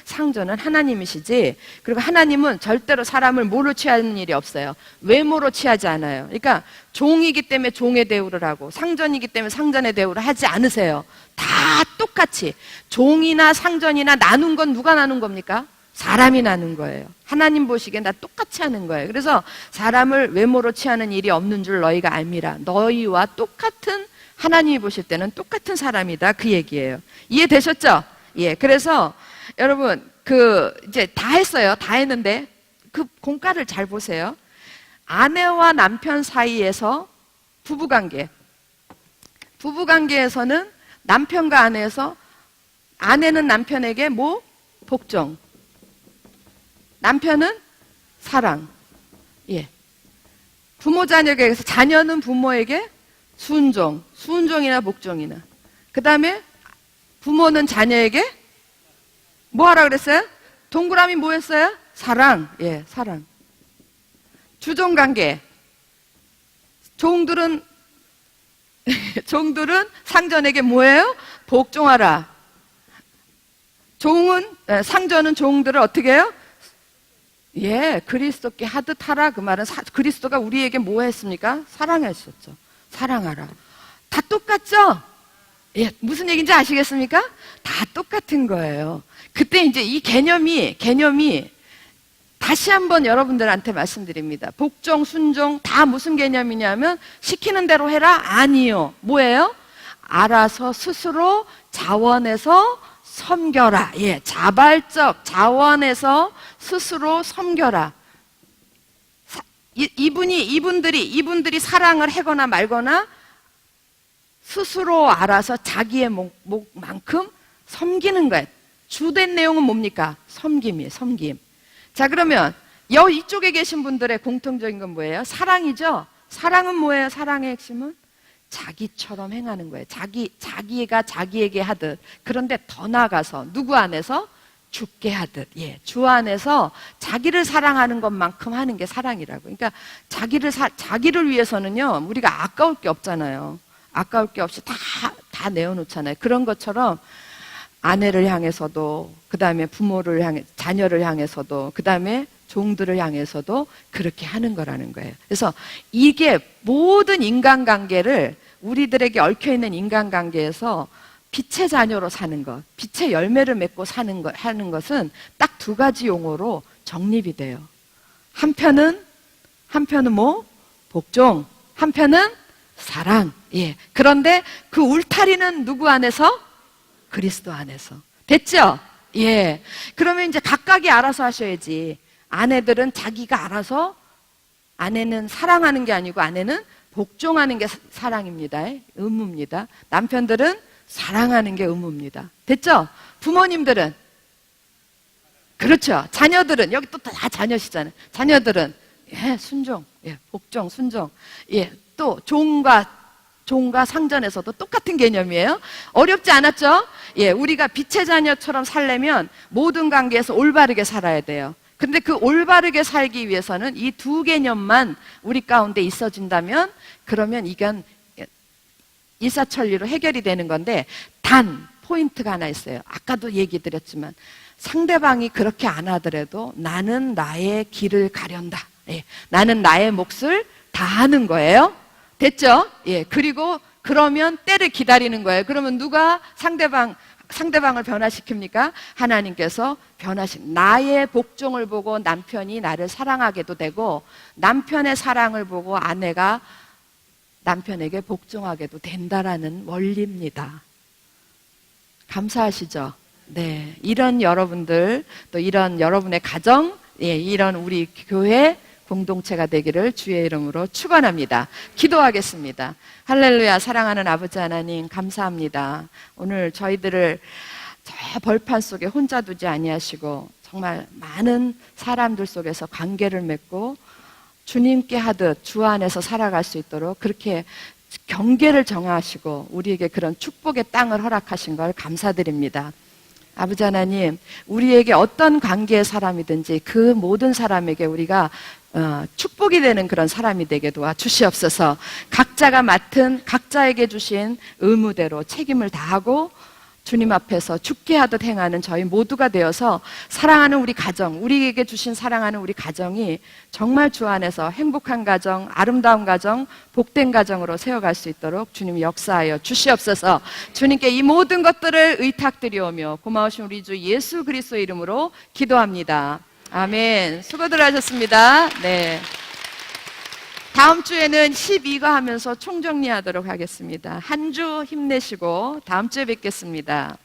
상전은 하나님이시지. 그리고 하나님은 절대로 사람을 뭐로 취하는 일이 없어요. 외모로 취하지 않아요. 그러니까 종이기 때문에 종의 대우를 하고 상전이기 때문에 상전의 대우를 하지 않으세요. 다 똑같이 종이나 상전이나 나눈 건 누가 나눈 겁니까? 사람이 나눈 거예요. 하나님 보시기엔 다 똑같이 하는 거예요. 그래서 사람을 외모로 취하는 일이 없는 줄 너희가 알미라. 너희와 똑같은, 하나님이 보실 때는 똑같은 사람이다 그 얘기예요. 이해되셨죠? 예. 그래서 여러분 이제 다 했어요. 다 했는데 그 공과를 잘 보세요. 아내와 남편 사이에서 부부관계에서는 남편과 아내에서 아내는 남편에게 뭐? 복종. 남편은 사랑. 예. 부모 자녀에게서 자녀는 부모에게 순종이나 복종이나. 그 다음에 부모는 자녀에게 뭐 하라 그랬어요? 동그라미 뭐 했어요? 사랑. 예, 사랑. 주종관계. 종들은 상전에게 뭐예요? 복종하라. 상전은 종들을 어떻게 해요? 예, 그리스도께 하듯 하라. 그 말은 그리스도가 우리에게 뭐 했습니까? 사랑했었죠. 사랑하라. 다 똑같죠? 예, 무슨 얘기인지 아시겠습니까? 다 똑같은 거예요. 그때 이제 이 개념이 다시 한번 여러분들한테 말씀드립니다. 복종, 순종 다 무슨 개념이냐면 시키는 대로 해라? 아니요. 뭐예요? 알아서 스스로 자원해서 섬겨라. 예, 자발적 자원해서 스스로 섬겨라. 이분들이 사랑을 하거나 말거나 스스로 알아서 자기의 목만큼 섬기는 거예요. 주된 내용은 뭡니까? 섬김이에요. 섬김. 자, 그러면 이쪽에 계신 분들의 공통적인 건 뭐예요? 사랑이죠? 사랑은 뭐예요? 사랑의 핵심은? 자기처럼 행하는 거예요. 자기가 자기에게 하듯. 그런데 더 나아가서 누구 안에서? 주께 하듯. 예, 주 안에서 자기를 사랑하는 것만큼 하는 게 사랑이라고. 그러니까 자기를 위해서는요, 우리가 아까울 게 없잖아요. 아까울 게 없이 다 내어놓잖아요. 그런 것처럼 아내를 향해서도, 그 다음에 자녀를 향해서도, 그 다음에 종들을 향해서도 그렇게 하는 거라는 거예요. 그래서 이게 모든 인간관계를, 우리들에게 얽혀있는 인간관계에서 빛의 자녀로 사는 것, 빛의 열매를 맺고 하는 것은 딱 두 가지 용어로 정립이 돼요. 한편은 뭐? 복종. 한편은 사랑. 예. 그런데 그 울타리는 누구 안에서? 그리스도 안에서. 됐죠? 예. 그러면 이제 각각이 알아서 하셔야지. 아내들은 자기가 알아서, 아내는 사랑하는 게 아니고 아내는 복종하는 게 사랑입니다. 의무입니다. 남편들은 사랑하는 게 의무입니다. 됐죠? 부모님들은, 그렇죠. 자녀들은, 여기 또 다 자녀시잖아요. 자녀들은, 예, 순종, 예, 복종, 순종. 예, 또 종과 상전에서도 똑같은 개념이에요. 어렵지 않았죠? 예, 우리가 빛의 자녀처럼 살려면 모든 관계에서 올바르게 살아야 돼요. 근데 그 올바르게 살기 위해서는 이 두 개념만 우리 가운데 있어진다면, 그러면 이건 일사천리로 해결이 되는 건데, 단 포인트가 하나 있어요. 아까도 얘기 드렸지만 상대방이 그렇게 안 하더라도 나는 나의 길을 가련다. 예, 나는 나의 몫을 다 하는 거예요. 됐죠? 예, 그리고 그러면 때를 기다리는 거예요. 그러면 누가 상대방을 변화시킵니까? 하나님께서 나의 복종을 보고 남편이 나를 사랑하게도 되고, 남편의 사랑을 보고 아내가 남편에게 복종하게도 된다라는 원리입니다. 감사하시죠? 네. 이런 여러분들, 또 이런 여러분의 가정, 예, 이런 우리 교회 공동체가 되기를 주의 이름으로 축원합니다. 기도하겠습니다. 할렐루야. 사랑하는 아버지 하나님, 감사합니다. 오늘 저희들을 저 벌판 속에 혼자 두지 아니하시고 정말 많은 사람들 속에서 관계를 맺고 주님께 하듯 주 안에서 살아갈 수 있도록 그렇게 경계를 정하시고 우리에게 그런 축복의 땅을 허락하신 걸 감사드립니다. 아버지 하나님, 우리에게 어떤 관계의 사람이든지 그 모든 사람에게 우리가 축복이 되는 그런 사람이 되게 도와주시옵소서. 각자가 맡은 각자에게 주신 의무대로 책임을 다하고 주님 앞에서 죽게 하듯 행하는 저희 모두가 되어서 사랑하는 우리 가정, 우리에게 주신 사랑하는 우리 가정이 정말 주 안에서 행복한 가정, 아름다운 가정, 복된 가정으로 세워갈 수 있도록 주님 역사하여 주시옵소서. 주님께 이 모든 것들을 의탁드리오며 고마우신 우리 주 예수 그리스도의 이름으로 기도합니다. 아멘. 수고들 하셨습니다. 네. 다음 주에는 12과 하면서 총정리하도록 하겠습니다. 한 주 힘내시고 다음 주에 뵙겠습니다.